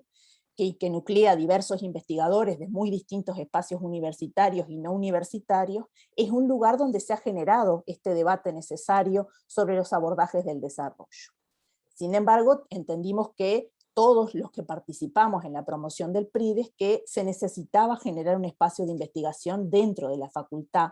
que nuclea diversos investigadores de muy distintos espacios universitarios y no universitarios, es un lugar donde se ha generado este debate necesario sobre los abordajes del desarrollo. Sin embargo, entendimos que todos los que participamos en la promoción del PRIDES, que se necesitaba generar un espacio de investigación dentro de la facultad,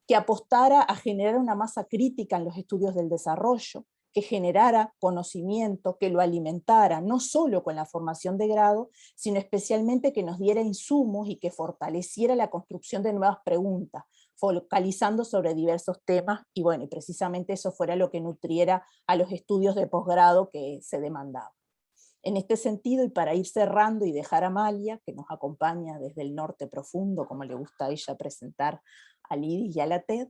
que apostara a generar una masa crítica en los estudios del desarrollo, que generara conocimiento, que lo alimentara, no solo con la formación de grado, sino especialmente que nos diera insumos y que fortaleciera la construcción de nuevas preguntas, focalizando sobre diversos temas, y bueno, y precisamente eso fuera lo que nutriera a los estudios de posgrado que se demandaban. En este sentido, y para ir cerrando y dejar a Amalia, que nos acompaña desde el norte profundo, como le gusta a ella presentar al IDIS y a la TED,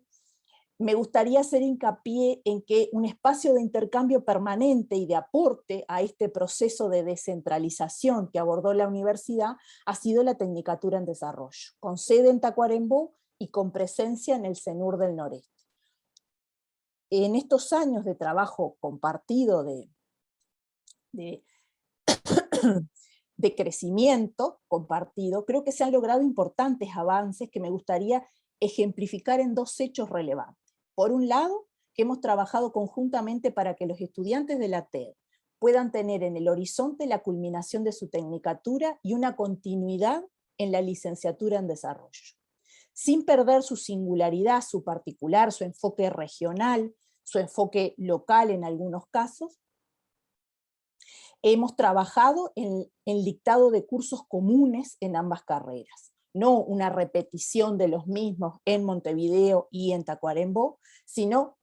me gustaría hacer hincapié en que un espacio de intercambio permanente y de aporte a este proceso de descentralización que abordó la universidad ha sido la Tecnicatura en Desarrollo, con sede en Tacuarembó y con presencia en el CENUR del Noreste. En estos años de trabajo compartido de crecimiento compartido, creo que se han logrado importantes avances que me gustaría ejemplificar en dos hechos relevantes. Por un lado, que hemos trabajado conjuntamente para que los estudiantes de la TED puedan tener en el horizonte la culminación de su tecnicatura y una continuidad en la licenciatura en desarrollo, sin perder su singularidad, su particular, su enfoque regional, su enfoque local en algunos casos. Hemos trabajado en el dictado de cursos comunes en ambas carreras, no una repetición de los mismos en Montevideo y en Tacuarembó, sino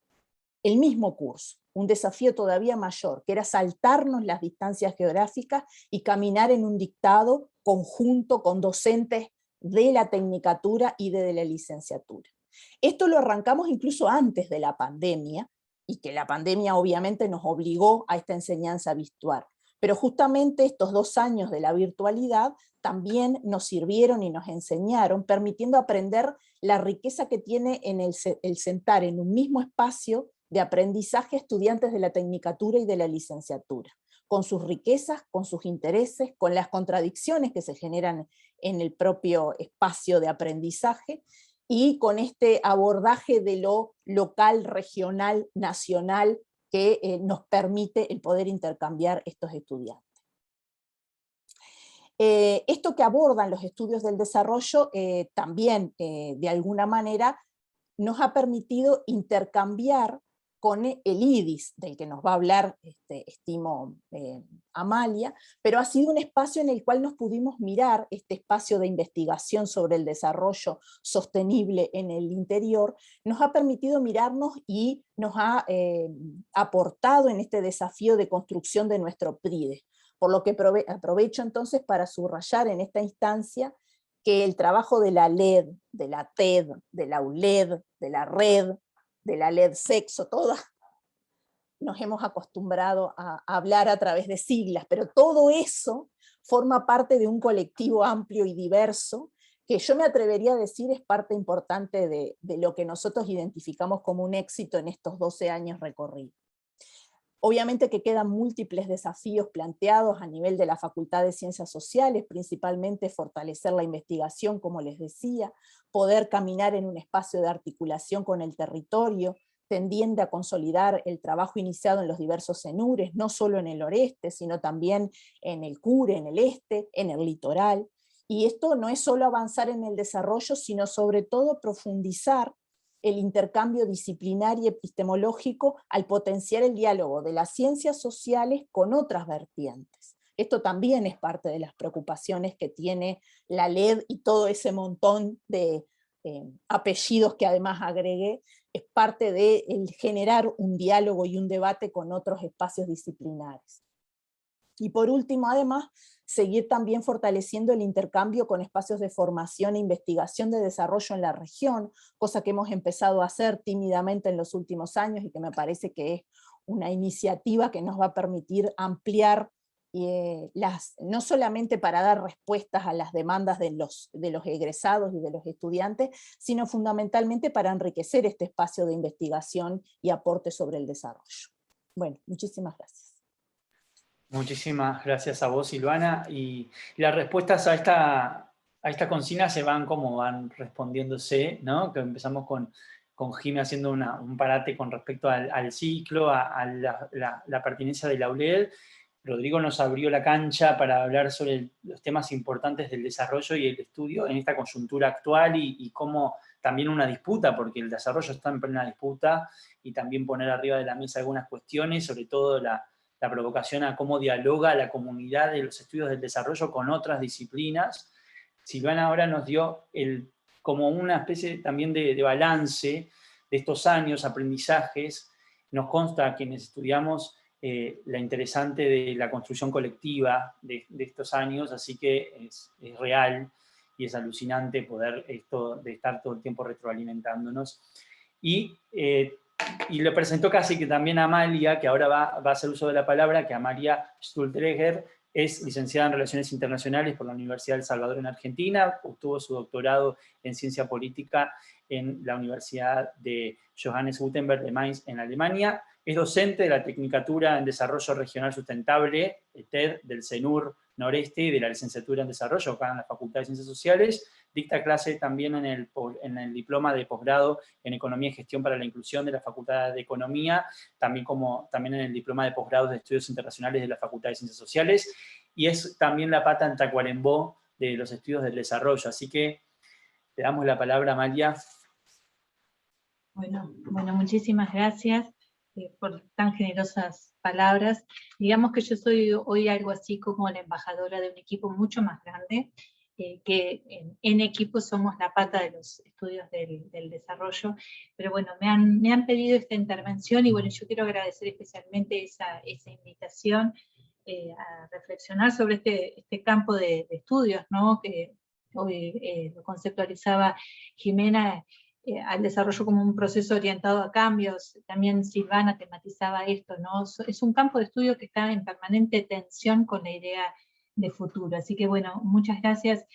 el mismo curso, un desafío todavía mayor, que era saltarnos las distancias geográficas y caminar en un dictado conjunto con docentes de la tecnicatura y de la licenciatura. Esto lo arrancamos incluso antes de la pandemia, y que la pandemia obviamente nos obligó a esta enseñanza virtual. Pero justamente estos 2 años de la virtualidad también nos sirvieron y nos enseñaron, permitiendo aprender la riqueza que tiene en el sentar en un mismo espacio de aprendizaje estudiantes de la tecnicatura y de la licenciatura, con sus riquezas, con sus intereses, con las contradicciones que se generan en el propio espacio de aprendizaje, y con este abordaje de lo local, regional, nacional, que nos permite el poder intercambiar estos estudiantes. Esto que abordan los estudios del desarrollo también, de alguna manera, nos ha permitido intercambiar con el IDIS, del que nos va a hablar, estimo, Amalia, pero ha sido un espacio en el cual nos pudimos mirar este espacio de investigación sobre el desarrollo sostenible en el interior, nos ha permitido mirarnos y nos ha aportado en este desafío de construcción de nuestro PRIDE, por lo que aprovecho entonces para subrayar en esta instancia que el trabajo de la LED, de la TED, de la ULED, de la RED, de la LED Sexo, todas nos hemos acostumbrado a hablar a través de siglas, pero todo eso forma parte de un colectivo amplio y diverso, que yo me atrevería a decir es parte importante de lo que nosotros identificamos como un éxito en estos 12 años recorridos. Obviamente que quedan múltiples desafíos planteados a nivel de la Facultad de Ciencias Sociales, principalmente fortalecer la investigación, como les decía, poder caminar en un espacio de articulación con el territorio, tendiendo a consolidar el trabajo iniciado en los diversos CENURes, no solo en el noreste, sino también en el CURE, en el este, en el litoral. Y esto no es solo avanzar en el desarrollo, sino sobre todo profundizar el intercambio disciplinar y epistemológico al potenciar el diálogo de las ciencias sociales con otras vertientes. Esto también es parte de las preocupaciones que tiene la LED y todo ese montón de apellidos que además agregué, es parte de generar un diálogo y un debate con otros espacios disciplinares. Y por último, además, seguir también fortaleciendo el intercambio con espacios de formación e investigación de desarrollo en la región, cosa que hemos empezado a hacer tímidamente en los últimos años y que me parece que es una iniciativa que nos va a permitir ampliar no solamente para dar respuestas a las demandas de los egresados y de los estudiantes, sino fundamentalmente para enriquecer este espacio de investigación y aporte sobre el desarrollo. Bueno, muchísimas gracias. Muchísimas gracias a vos, Silvana. Y las respuestas a esta consigna se van como van respondiéndose, ¿no? Que empezamos con Jimé haciendo un parate con respecto al ciclo, a la pertinencia de la ULED, Rodrigo nos abrió la cancha para hablar sobre los temas importantes del desarrollo y el estudio en esta coyuntura actual y cómo también una disputa, porque el desarrollo está en plena disputa, y también poner arriba de la mesa algunas cuestiones, sobre todo la provocación a cómo dialoga la comunidad de los estudios del desarrollo con otras disciplinas. Silvana ahora nos dio como una especie también de balance de estos años, aprendizajes. Nos consta a quienes estudiamos la interesante de la construcción colectiva de estos años, así que es real y es alucinante poder de estar todo el tiempo retroalimentándonos. Y lo presentó casi que también a Amalia, que ahora va a hacer uso de la palabra, que Amalia Stultreger es licenciada en Relaciones Internacionales por la Universidad del Salvador en Argentina, obtuvo su doctorado en Ciencia Política en la Universidad de Johannes Gutenberg de Mainz en Alemania, es docente de la Tecnicatura en Desarrollo Regional Sustentable, TED, del CENUR Noreste y de la Licenciatura en Desarrollo, acá en la Facultad de Ciencias Sociales. Dicta clase también en el diploma de posgrado en Economía y Gestión para la Inclusión de la Facultad de Economía, también en el diploma de posgrado de Estudios Internacionales de la Facultad de Ciencias Sociales, y es también la pata en Tacuarembó de los estudios del desarrollo. Así que le damos la palabra a Amalia. Bueno, muchísimas gracias por tan generosas palabras. Digamos que yo soy hoy algo así como la embajadora de un equipo mucho más grande, que en equipo somos la pata de los estudios del desarrollo, pero bueno, me han pedido esta intervención y bueno, yo quiero agradecer especialmente esa invitación a reflexionar sobre este campo de estudios, ¿no? Que hoy lo conceptualizaba Jimena, al desarrollo como un proceso orientado a cambios. También Silvana tematizaba esto, ¿no? Es un campo de estudio que está en permanente tensión con la idea de futuro. Así que bueno, muchas gracias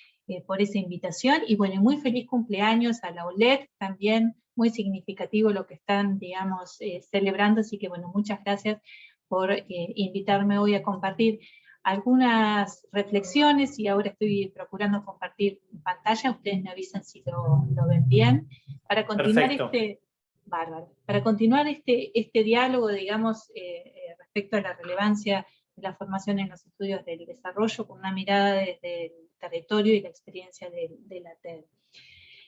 por esa invitación, y bueno, muy feliz cumpleaños a la OLED, también muy significativo lo que están, digamos, celebrando, así que bueno, muchas gracias por invitarme hoy a compartir algunas reflexiones, y ahora estoy procurando compartir pantalla, ustedes me avisan si lo ven bien, para continuar para continuar este diálogo, digamos, respecto a la relevancia de la formación en los estudios del desarrollo, con una mirada desde el territorio y la experiencia de la TED.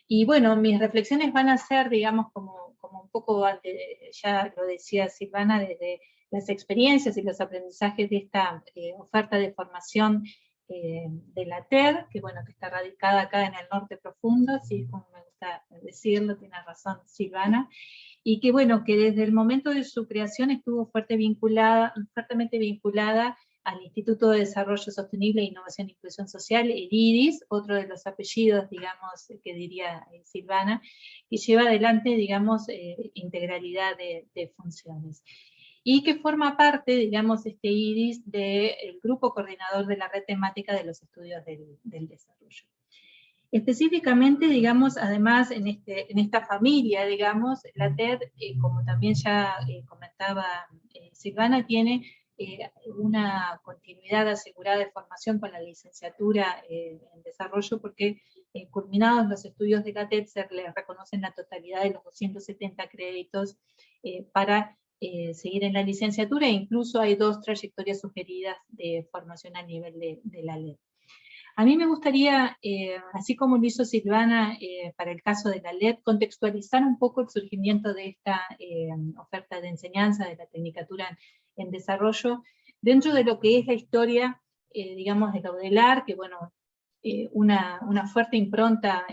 Y bueno, mis reflexiones van a ser, digamos, como un poco, ya lo decía Silvana, desde las experiencias y los aprendizajes de esta oferta de formación de la TED, que bueno, que está radicada acá en el norte profundo, así es como me gusta decirlo, tiene razón Silvana, y que bueno, que desde el momento de su creación estuvo fuertemente vinculada al Instituto de Desarrollo Sostenible e Innovación e Inclusión Social, el IDIS, otro de los apellidos, digamos, que diría Silvana, que lleva adelante, digamos, integralidad de funciones. Y que forma parte, digamos, este IDIS del grupo coordinador de la red temática de los estudios del desarrollo. Específicamente, digamos, además en esta familia, digamos, la TED, como también ya comentaba Silvana, tiene una continuidad asegurada de formación con la licenciatura en desarrollo, porque culminados los estudios de la TED se le reconocen la totalidad de los 270 créditos para seguir en la licenciatura, e incluso hay 2 trayectorias sugeridas de formación a nivel de la LED. A mí me gustaría, así como lo hizo Silvana para el caso de la LED, contextualizar un poco el surgimiento de esta oferta de enseñanza de la Tecnicatura en Desarrollo, dentro de lo que es la historia, digamos, de la UDELAR, que bueno, una fuerte impronta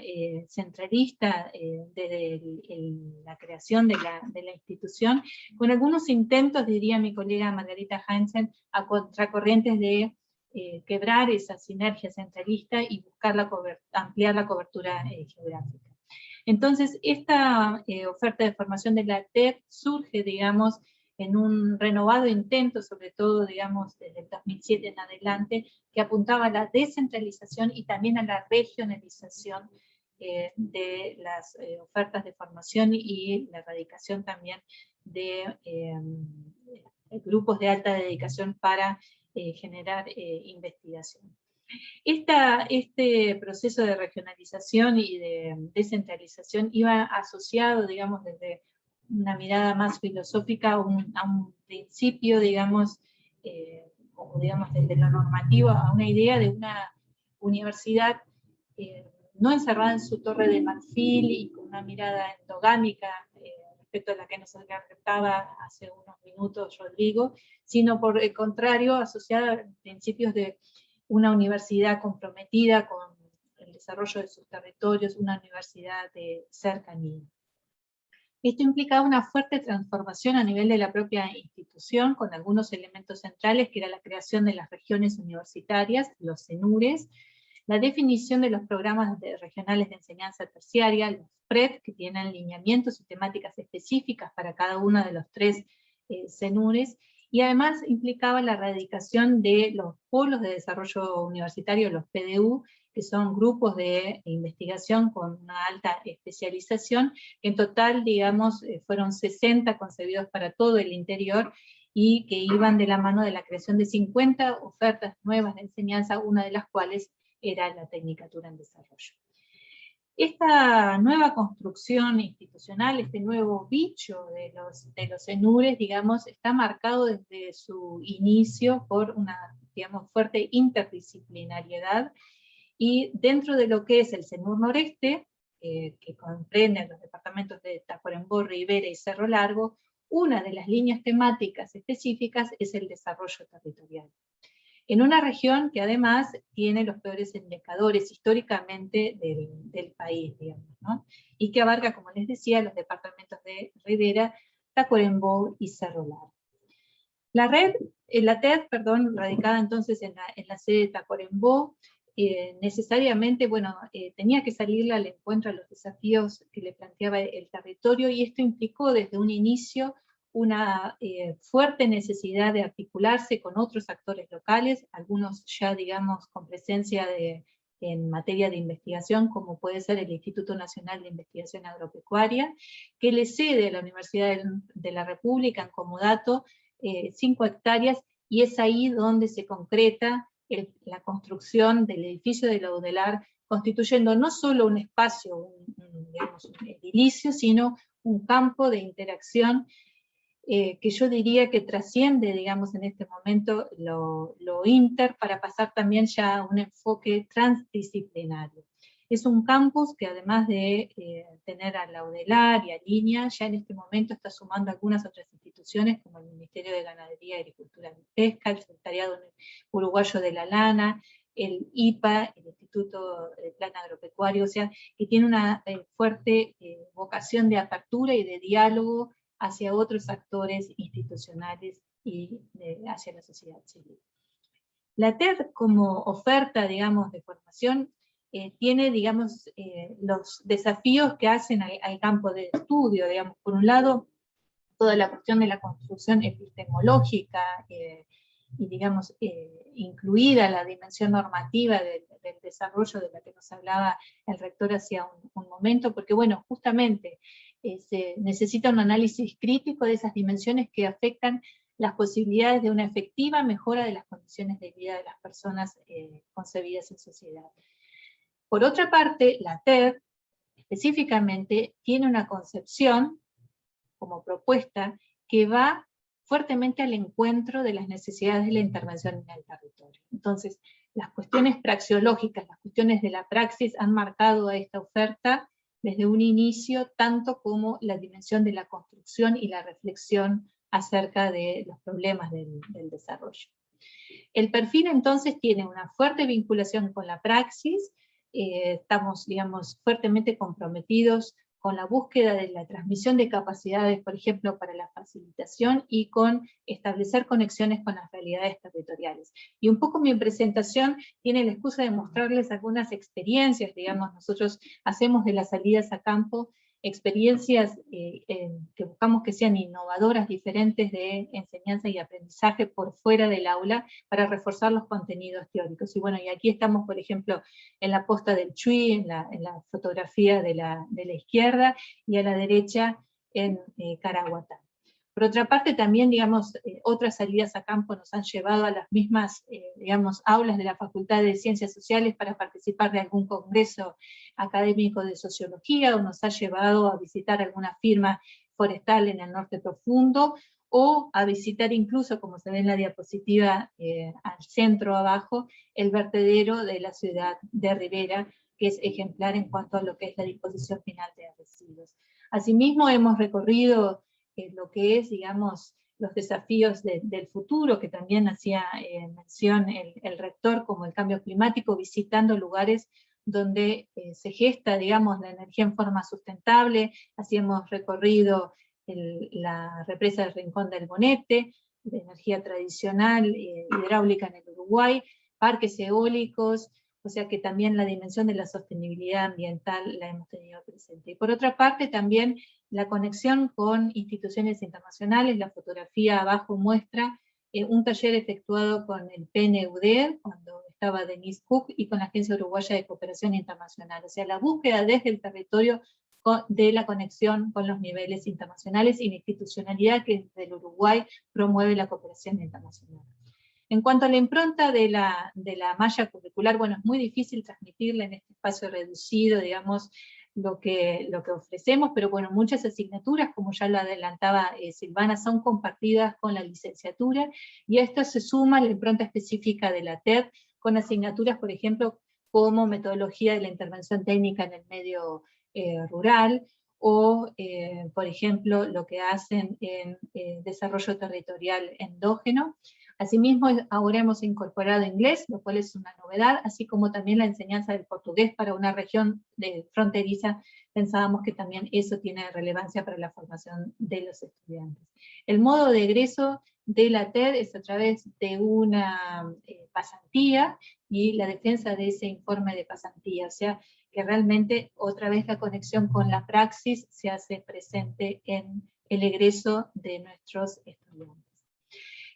centralista desde la creación de la institución, con algunos intentos, diría mi colega Margarita Heinzen, a contracorrientes de quebrar esa sinergia centralista y buscar ampliar la cobertura geográfica. Entonces, esta oferta de formación de la TED surge, digamos, en un renovado intento, sobre todo, digamos, desde el 2007 en adelante, que apuntaba a la descentralización y también a la regionalización de las ofertas de formación y la erradicación también de grupos de alta dedicación para generar investigación. Este proceso de regionalización y de descentralización iba asociado, digamos, desde una mirada más filosófica a un principio, digamos, como digamos desde lo normativo, a una idea de una universidad no encerrada en su torre de marfil y con una mirada endogámica respecto a la que nos alertaba hace unos minutos Rodrigo, sino por el contrario, asociada a principios de una universidad comprometida con el desarrollo de sus territorios, una universidad de cercanía. Esto implicaba una fuerte transformación a nivel de la propia institución, con algunos elementos centrales, que era la creación de las regiones universitarias, los CENURES, la definición de los programas regionales de enseñanza terciaria, los PREP, que tienen lineamientos y temáticas específicas para cada uno de los 3 CENURES, y además implicaba la erradicación de los polos de desarrollo universitario, los PDU, que son grupos de investigación con una alta especialización, que en total, digamos, fueron 60 concebidos para todo el interior, y que iban de la mano de la creación de 50 ofertas nuevas de enseñanza, una de las cuales era la Tecnicatura en Desarrollo. Esta nueva construcción institucional, este nuevo bicho de los CENURES, digamos, está marcado desde su inicio por una, digamos, fuerte interdisciplinariedad, y dentro de lo que es el CENUR Noreste, que comprende los departamentos de Tacuarembó, Rivera y Cerro Largo, una de las líneas temáticas específicas es el desarrollo territorial. En una región que además tiene los peores indicadores históricamente del país, digamos, ¿no? Y que abarca, como les decía, los departamentos de Rivera, Tacuarembó y Cerro Largo. La TED, radicada entonces en la sede de Tacuarembó, necesariamente, tenía que salirle al encuentro a los desafíos que le planteaba el territorio, y esto implicó desde un inicio una fuerte necesidad de articularse con otros actores locales, algunos ya, digamos, con presencia en materia de investigación, como puede ser el Instituto Nacional de Investigación Agropecuaria, que le cede a la Universidad de la República en comodato 5 hectáreas, y es ahí donde se concreta la construcción del edificio de la UDELAR, constituyendo no solo un espacio, digamos, un edilicio, sino un campo de interacción que yo diría que trasciende, digamos, en este momento lo inter, para pasar también ya a un enfoque transdisciplinario. Es un campus que, además de tener a la UDELAR y a Línea, ya en este momento está sumando algunas otras instituciones, como el Ministerio de Ganadería, Agricultura y Pesca, el Secretariado Uruguayo de la Lana, el IPA, el Instituto de Plan Agropecuario, o sea, que tiene una fuerte vocación de apertura y de diálogo hacia otros actores institucionales y hacia la sociedad civil. La TED, como oferta, digamos, de formación, tiene, digamos, los desafíos que hacen al campo de estudio, digamos, por un lado, toda la cuestión de la construcción epistemológica, y, digamos, incluida la dimensión normativa del desarrollo de la que nos hablaba el rector hacía un momento, porque, bueno, justamente se necesita un análisis crítico de esas dimensiones que afectan las posibilidades de una efectiva mejora de las condiciones de vida de las personas concebidas en sociedad. Por otra parte, la TED, específicamente, tiene una concepción como propuesta que va fuertemente al encuentro de las necesidades de la intervención en el territorio. Entonces, las cuestiones praxeológicas, las cuestiones de la praxis han marcado a esta oferta desde un inicio, tanto como la dimensión de la construcción y la reflexión acerca de los problemas del desarrollo. El perfil entonces tiene una fuerte vinculación con la praxis, estamos, digamos, fuertemente comprometidos con la búsqueda de la transmisión de capacidades, por ejemplo, para la facilitación, y con establecer conexiones con las realidades territoriales. Y un poco mi presentación tiene la excusa de mostrarles algunas experiencias, digamos, nosotros hacemos de las salidas a campo experiencias que buscamos que sean innovadoras, diferentes, de enseñanza y aprendizaje por fuera del aula, para reforzar los contenidos teóricos. Y bueno, y aquí estamos, por ejemplo, en la posta del Chuy, en la fotografía de la izquierda, y a la derecha en Caraguatá. Por otra parte, también, digamos, otras salidas a campo nos han llevado a las mismas, digamos, aulas de la Facultad de Ciencias Sociales para participar de algún congreso académico de sociología, o nos ha llevado a visitar alguna firma forestal en el norte profundo, o a visitar incluso, como se ve en la diapositiva al centro abajo, el vertedero de la ciudad de Rivera, que es ejemplar en cuanto a lo que es la disposición final de residuos. Asimismo, hemos recorrido lo que es, digamos, los desafíos del futuro, que también hacía mención el rector, como el cambio climático, visitando lugares donde se gesta, digamos, la energía en forma sustentable. Así hemos recorrido la represa del Rincón del Bonete, de energía tradicional, hidráulica en el Uruguay, parques eólicos, o sea que también la dimensión de la sostenibilidad ambiental la hemos tenido presente. Y por otra parte también la conexión con instituciones internacionales. La fotografía abajo muestra un taller efectuado con el PNUD, cuando estaba Denise Cook, y con la Agencia Uruguaya de Cooperación Internacional. O sea, la búsqueda desde el territorio de la conexión con los niveles internacionales y la institucionalidad que desde el Uruguay promueve la cooperación internacional. En cuanto a la impronta de la malla curricular, bueno, es muy difícil transmitirla en este espacio reducido, digamos, lo que ofrecemos, pero bueno, muchas asignaturas, como ya lo adelantaba Silvana, son compartidas con la licenciatura, y a esto se suma la impronta específica de la TED, con asignaturas, por ejemplo, como metodología de la intervención técnica en el medio rural, o, por ejemplo, lo que hacen en desarrollo territorial endógeno. Asimismo, ahora hemos incorporado inglés, lo cual es una novedad, así como también la enseñanza del portugués para una región fronteriza. Pensábamos que también eso tiene relevancia para la formación de los estudiantes. El modo de egreso de la TED es a través de una pasantía y la defensa de ese informe de pasantía, o sea, que realmente otra vez la conexión con la praxis se hace presente en el egreso de nuestros estudiantes.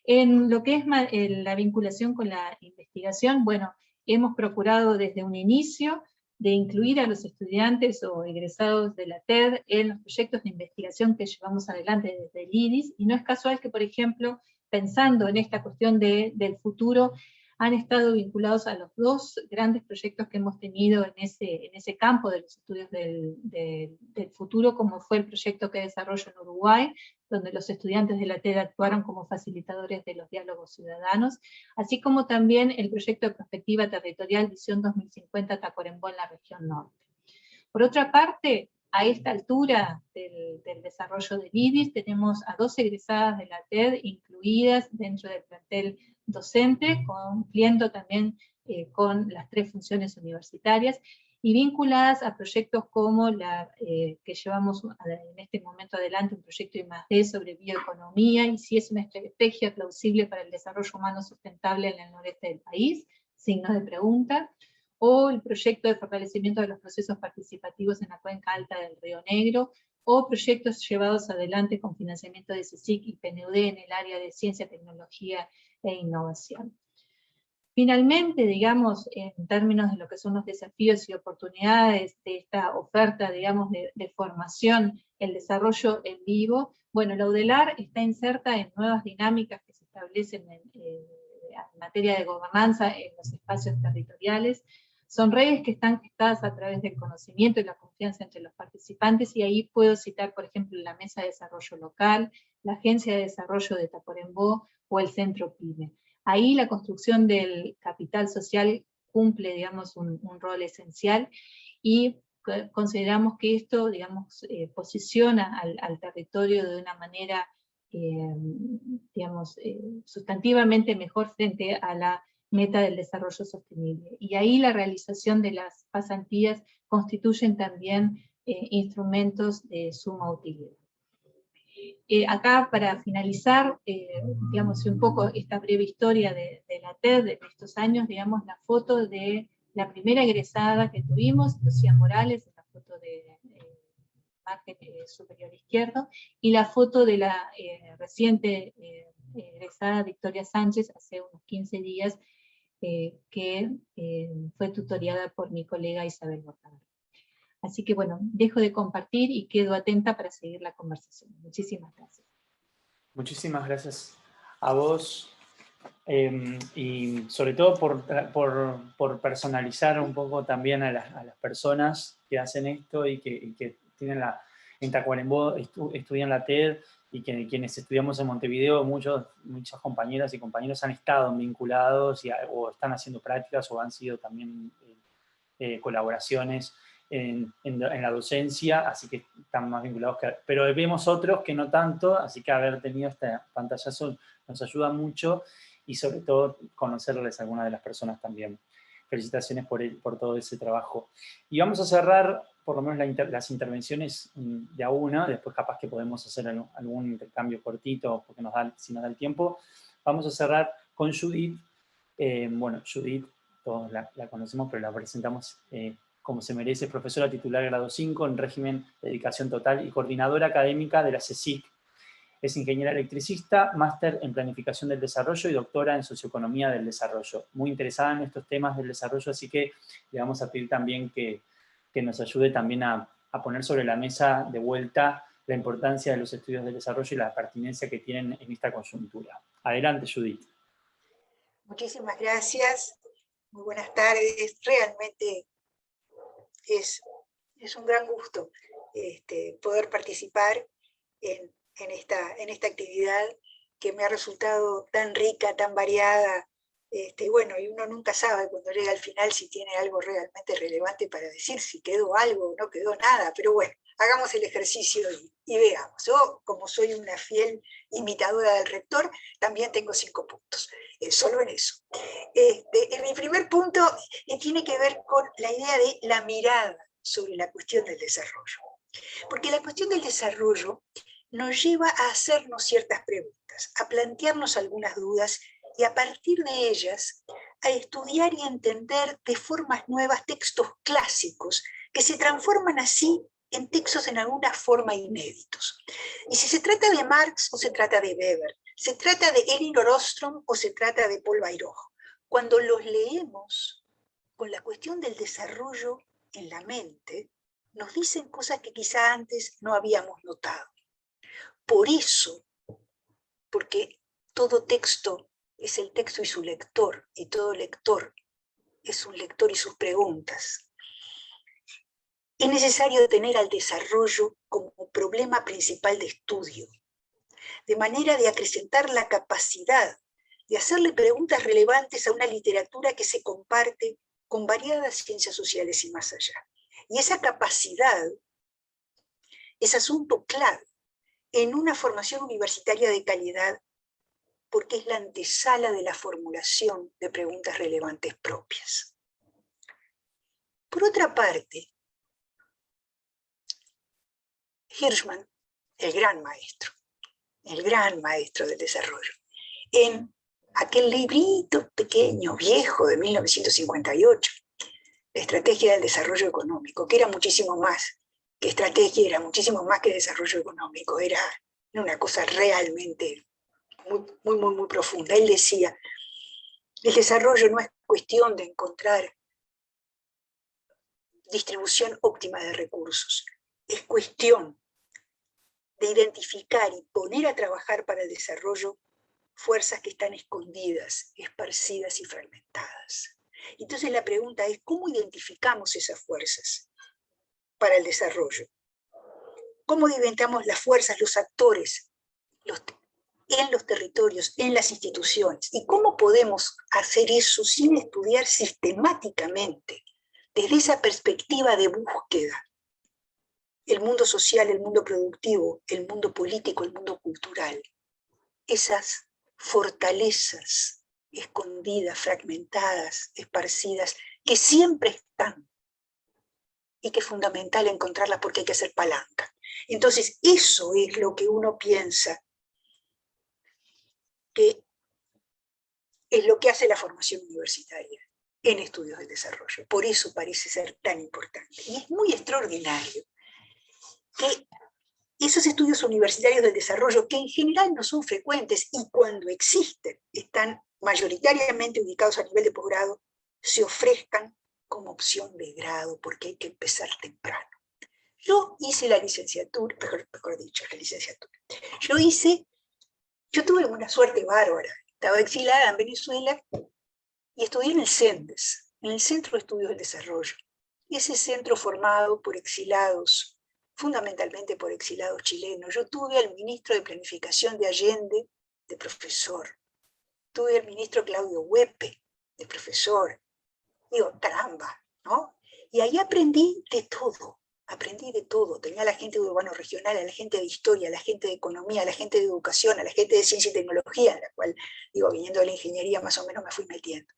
En lo que es la vinculación con la investigación, bueno, hemos procurado desde un inicio de incluir a los estudiantes o egresados de la TED en los proyectos de investigación que llevamos adelante desde el IDIS, y no es casual que, por ejemplo, pensando en esta cuestión del futuro, han estado vinculados a los dos grandes proyectos que hemos tenido en ese campo de los estudios del futuro, como fue el proyecto que desarrollo en Uruguay, donde los estudiantes de la TED actuaron como facilitadores de los diálogos ciudadanos, así como también el proyecto de Perspectiva Territorial Visión 2050 Tacuarembó en la región norte. Por otra parte, a esta altura del desarrollo del IDIS, tenemos a 2 egresadas de la TED incluidas dentro del plantel docente, cumpliendo también con las 3 funciones universitarias, y vinculadas a proyectos como que llevamos en este momento adelante, un proyecto I+D sobre bioeconomía, y si es una estrategia plausible para el desarrollo humano sustentable en el noreste del país, signo de pregunta, o el proyecto de fortalecimiento de los procesos participativos en la cuenca alta del Río Negro, o proyectos llevados adelante con financiamiento de CSIC y PNUD en el área de ciencia, tecnología e innovación. Finalmente, digamos, en términos de lo que son los desafíos y oportunidades de esta oferta, digamos, de formación, el desarrollo en vivo, bueno, la UDELAR está inserta en nuevas dinámicas que se establecen en materia de gobernanza en los espacios territoriales. Son redes que están gestadas a través del conocimiento y la confianza entre los participantes, y ahí puedo citar, por ejemplo, la Mesa de Desarrollo Local, la Agencia de Desarrollo de Tacuarembó o el Centro PYME. Ahí la construcción del capital social cumple, digamos, un rol esencial, y consideramos que esto, digamos, posiciona al territorio de una manera, digamos, sustantivamente mejor frente a la meta del desarrollo sostenible. Y ahí la realización de las pasantías constituyen también instrumentos de suma utilidad. Acá, para finalizar, digamos, un poco esta breve historia de la TED de estos años, digamos, la foto de la primera egresada que tuvimos, Lucía Morales, la foto de margen superior izquierdo, y la foto de la reciente egresada Victoria Sánchez, hace unos 15 días, que fue tutoriada por mi colega Isabel Botán. Así que bueno, dejo de compartir y quedo atenta para seguir la conversación. Muchísimas gracias. Muchísimas gracias a vos, y sobre todo por personalizar un poco también a las personas que hacen esto y que tienen en Tacuarembó estudian la TED, y que quienes estudiamos en Montevideo, muchas compañeras y compañeros han estado vinculados o están haciendo prácticas o han sido también colaboraciones en la docencia, así que están más vinculados pero vemos otros que no tanto, así que haber tenido este pantallazo nos ayuda mucho y sobre todo conocerles a algunas de las personas también. Felicitaciones por todo ese trabajo. Y vamos a cerrar por lo menos las intervenciones de a una, después capaz que podemos hacer algún intercambio cortito, porque si nos da el tiempo. Vamos a cerrar con Judith. Bueno, Judith, todos la conocemos, pero la presentamos como se merece, profesora titular grado 5 en régimen de dedicación total y coordinadora académica de la CSIC. Es ingeniera electricista, máster en planificación del desarrollo y doctora en socioeconomía del desarrollo. Muy interesada en estos temas del desarrollo, así que le vamos a pedir también que nos ayude también a poner sobre la mesa de vuelta la importancia de los estudios del desarrollo y la pertinencia que tienen en esta coyuntura. Adelante, Judith. Muchísimas gracias. Muy buenas tardes. Realmente es un gran gusto poder participar en esta actividad que me ha resultado tan rica, tan variada. Bueno, y uno nunca sabe cuando llega al final si tiene algo realmente relevante para decir, si quedó algo o no quedó nada, pero bueno, hagamos el ejercicio y veamos. Yo, como soy una fiel imitadora del rector, también tengo 5 puntos, solo en eso. En mi primer punto tiene que ver con la idea de la mirada sobre la cuestión del desarrollo. Porque la cuestión del desarrollo nos lleva a hacernos ciertas preguntas, a plantearnos algunas dudas y a partir de ellas a estudiar y entender de formas nuevas textos clásicos que se transforman así en textos en alguna forma inéditos. Y si se trata de Marx o se trata de Weber, se trata de Elinor Ostrom o se trata de Paul Vairoj, cuando los leemos con la cuestión del desarrollo en la mente, nos dicen cosas que quizá antes no habíamos notado. Por eso, porque todo texto es el texto y su lector, y todo lector es un lector y sus preguntas. Es necesario tener al desarrollo como problema principal de estudio, de manera de acrecentar la capacidad de hacerle preguntas relevantes a una literatura que se comparte con variadas ciencias sociales y más allá. Y esa capacidad es asunto clave en una formación universitaria de calidad, porque es la antesala de la formulación de preguntas relevantes propias. Por otra parte, Hirschman, el gran maestro del desarrollo, en aquel librito pequeño, viejo, de 1958, la estrategia del desarrollo económico, que era muchísimo más que estrategia, era muchísimo más que desarrollo económico, era una cosa realmente muy profunda. Él decía, el desarrollo no es cuestión de encontrar distribución óptima de recursos, es cuestión de identificar y poner a trabajar para el desarrollo fuerzas que están escondidas, esparcidas y fragmentadas. Entonces la pregunta es, ¿cómo identificamos esas fuerzas para el desarrollo? ¿Cómo identificamos las fuerzas, los actores en los territorios, en las instituciones? ¿Y cómo podemos hacer eso sin estudiar sistemáticamente, desde esa perspectiva de búsqueda, el mundo social, el mundo productivo, el mundo político, el mundo cultural? Esas fortalezas escondidas, fragmentadas, esparcidas, que siempre están y que es fundamental encontrarlas porque hay que hacer palanca. Entonces, eso es lo que uno piensa que es lo que hace la formación universitaria en estudios del desarrollo. Por eso parece ser tan importante. Y es muy extraordinario que esos estudios universitarios del desarrollo, que en general no son frecuentes y cuando existen, están mayoritariamente ubicados a nivel de posgrado, se ofrezcan como opción de grado, porque hay que empezar temprano. Yo hice la licenciatura, mejor dicho, la licenciatura. Yo tuve una suerte bárbara. Estaba exilada en Venezuela y estudié en el CENDES, en el Centro de Estudios del Desarrollo. Ese centro formado por exilados fundamentalmente por exilados chilenos. Yo tuve al ministro de Planificación de Allende de profesor, tuve al ministro Claudio Huepe de profesor. Digo, caramba, ¿no? Y ahí aprendí de todo. Tenía a la gente de urbano regional, a la gente de historia, a la gente de economía, a la gente de educación, a la gente de ciencia y tecnología, a la cual, digo, viniendo de la ingeniería más o menos me fui metiendo.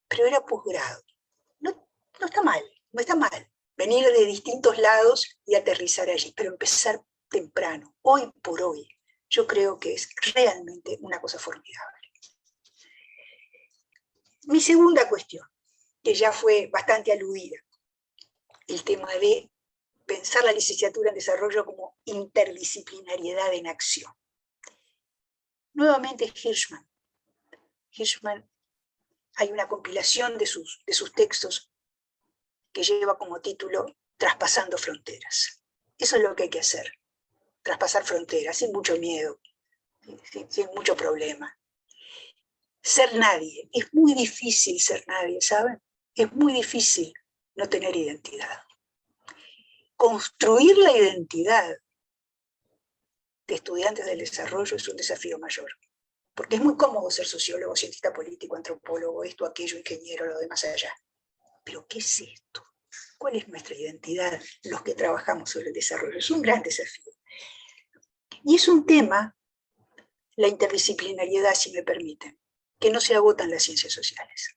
Pero era posgrado. No está mal, no está mal venir de distintos lados y aterrizar allí, pero empezar temprano, hoy por hoy, yo creo que es realmente una cosa formidable. Mi segunda cuestión, que ya fue bastante aludida, el tema de pensar la licenciatura en desarrollo como interdisciplinariedad en acción. Nuevamente Hirschman. Hay una compilación de sus textos que lleva como título Traspasando Fronteras. Eso es lo que hay que hacer, traspasar fronteras, sin mucho miedo, sin mucho problema. Ser nadie, es muy difícil ser nadie, ¿saben? Es muy difícil no tener identidad. Construir la identidad de estudiantes del desarrollo es un desafío mayor, porque es muy cómodo ser sociólogo, cientista político, antropólogo, esto, aquello, ingeniero, lo demás allá. Pero ¿qué es esto? ¿Cuál es nuestra identidad, los que trabajamos sobre el desarrollo? Es un gran desafío. Y es un tema, la interdisciplinariedad, si me permiten, que no se agota en las ciencias sociales.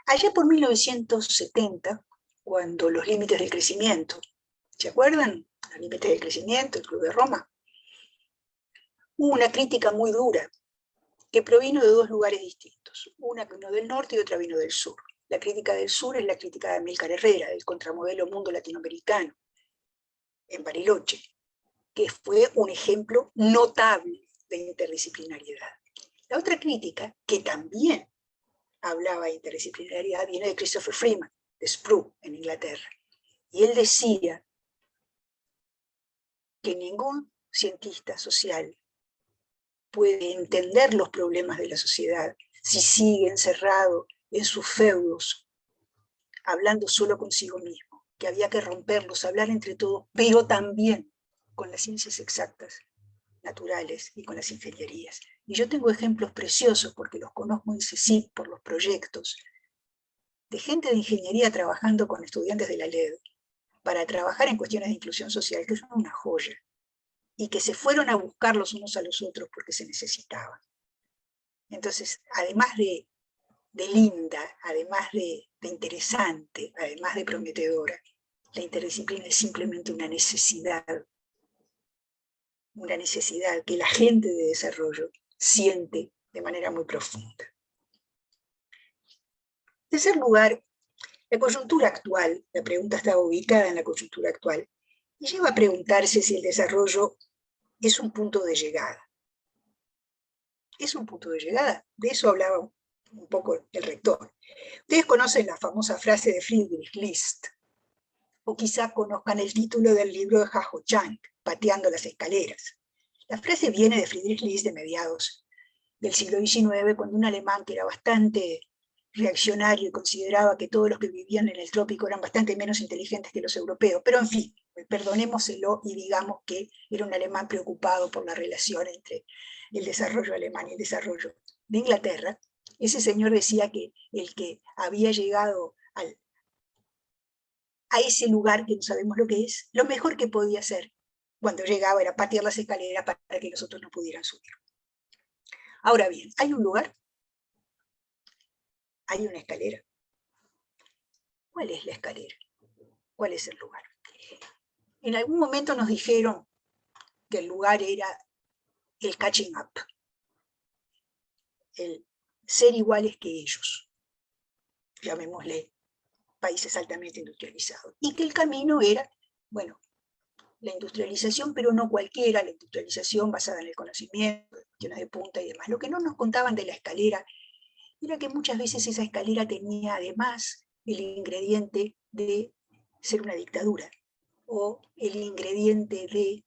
Allá por 1970, cuando los límites del crecimiento, ¿se acuerdan? Los límites del crecimiento, el Club de Roma. Hubo una crítica muy dura que provino de dos lugares distintos. Una vino del norte y otra vino del sur. La crítica del sur es la crítica de Amílcar Herrera, del contramodelo mundo latinoamericano, en Bariloche, que fue un ejemplo notable de interdisciplinariedad. La otra crítica, que también hablaba de interdisciplinariedad, viene de Christopher Freeman, de Spru, en Inglaterra. Y él decía que ningún cientista social puede entender los problemas de la sociedad si sigue encerrado en sus feudos, hablando solo consigo mismo, que había que romperlos, hablar entre todos, pero también con las ciencias exactas, naturales y con las ingenierías. Y yo tengo ejemplos preciosos, porque los conozco en CECIP por los proyectos, de gente de ingeniería trabajando con estudiantes de la LED para trabajar en cuestiones de inclusión social, que son una joya, y que se fueron a buscar los unos a los otros porque se necesitaban. Entonces, además de linda, además de interesante, además de prometedora, la interdisciplina es simplemente una necesidad que la gente de desarrollo siente de manera muy profunda. En tercer lugar, la coyuntura actual, la pregunta está ubicada en la coyuntura actual, y lleva a preguntarse si el desarrollo es un punto de llegada. ¿Es un punto de llegada? De eso hablaba un poco el rector. Ustedes conocen la famosa frase de Friedrich List, o quizá conozcan el título del libro de Hajo Chang, Pateando las escaleras. La frase viene de Friedrich List de mediados del siglo XIX, cuando un alemán que era bastante reaccionario y consideraba que todos los que vivían en el trópico eran bastante menos inteligentes que los europeos, pero en fin, perdonémoselo y digamos que era un alemán preocupado por la relación entre el desarrollo alemán y el desarrollo de Inglaterra. Ese señor decía que el que había llegado a ese lugar que no sabemos lo que es, lo mejor que podía hacer cuando llegaba era patear las escaleras para que los otros no pudieran subir. Ahora bien, hay un lugar, hay una escalera. ¿Cuál es la escalera? ¿Cuál es el lugar? En algún momento nos dijeron que el lugar era el catching up, el ser iguales que ellos, llamémosle países altamente industrializados, y que el camino era, bueno, la industrialización, pero no cualquiera, la industrialización basada en el conocimiento, cuestiones de punta y demás. Lo que no nos contaban de la escalera era que muchas veces esa escalera tenía además el ingrediente de ser una dictadura, o el ingrediente de,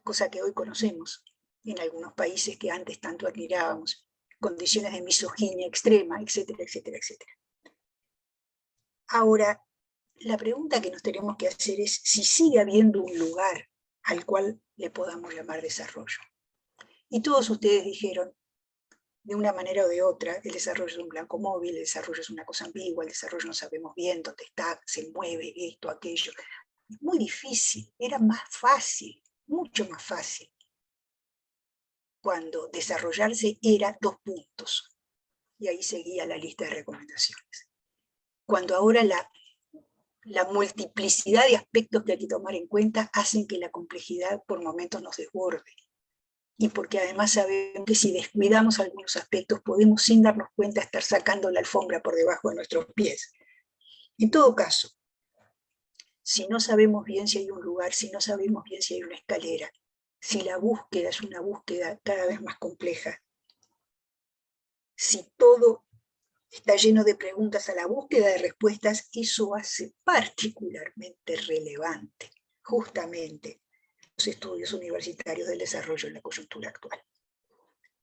cosa que hoy conocemos en algunos países que antes tanto admirábamos, condiciones de misoginia extrema, etcétera, etcétera, etcétera. Ahora, la pregunta que nos tenemos que hacer es si sigue habiendo un lugar al cual le podamos llamar desarrollo. Y todos ustedes dijeron, de una manera o de otra, el desarrollo es un blanco móvil, el desarrollo es una cosa ambigua, el desarrollo no sabemos bien dónde está, se mueve esto, aquello. Es muy difícil, era más fácil, mucho más fácil, cuando desarrollarse era 2 puntos. Y ahí seguía la lista de recomendaciones. Cuando ahora la multiplicidad de aspectos que hay que tomar en cuenta hacen que la complejidad por momentos nos desborde. Y porque además sabemos que si descuidamos algunos aspectos podemos sin darnos cuenta estar sacando la alfombra por debajo de nuestros pies. En todo caso, si no sabemos bien si hay un lugar, si no sabemos bien si hay una escalera, si la búsqueda es una búsqueda cada vez más compleja, si todo está lleno de preguntas a la búsqueda de respuestas, eso hace particularmente relevante justamente los estudios universitarios del desarrollo en la coyuntura actual.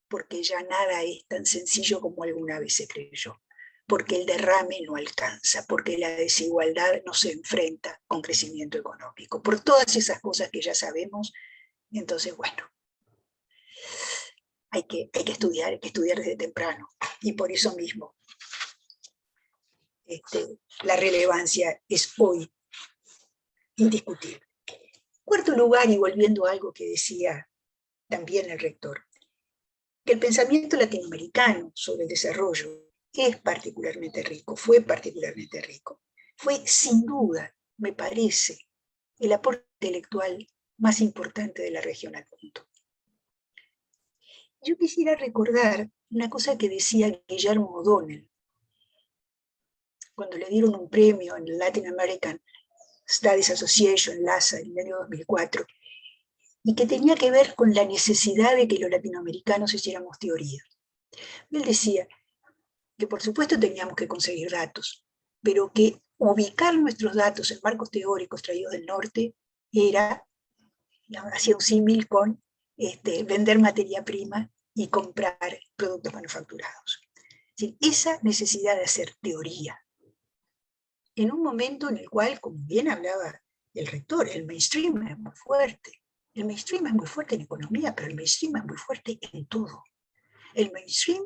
Porque ya nada es tan sencillo como alguna vez se creyó. Porque el derrame no alcanza, porque la desigualdad no se enfrenta con crecimiento económico. Por todas esas cosas que ya sabemos, entonces, bueno, hay que estudiar desde temprano. Y por eso mismo, la relevancia es hoy indiscutible. Cuarto lugar, y volviendo a algo que decía también el rector, que el pensamiento latinoamericano sobre el desarrollo es particularmente rico, fue particularmente rico. Fue sin duda, me parece, el aporte intelectual más importante de la región al mundo. Yo quisiera recordar una cosa que decía Guillermo O'Donnell, cuando le dieron un premio en la Latin American Studies Association, LASA, en el año 2004, y que tenía que ver con la necesidad de que los latinoamericanos hiciéramos teoría. Él decía que por supuesto teníamos que conseguir datos, pero que ubicar nuestros datos en marcos teóricos traídos del norte era, hacía un símil con vender materia prima y comprar productos manufacturados. Es decir, esa necesidad de hacer teoría, en un momento en el cual, como bien hablaba el rector, el mainstream es muy fuerte. El mainstream es muy fuerte en economía, pero el mainstream es muy fuerte en todo. El mainstream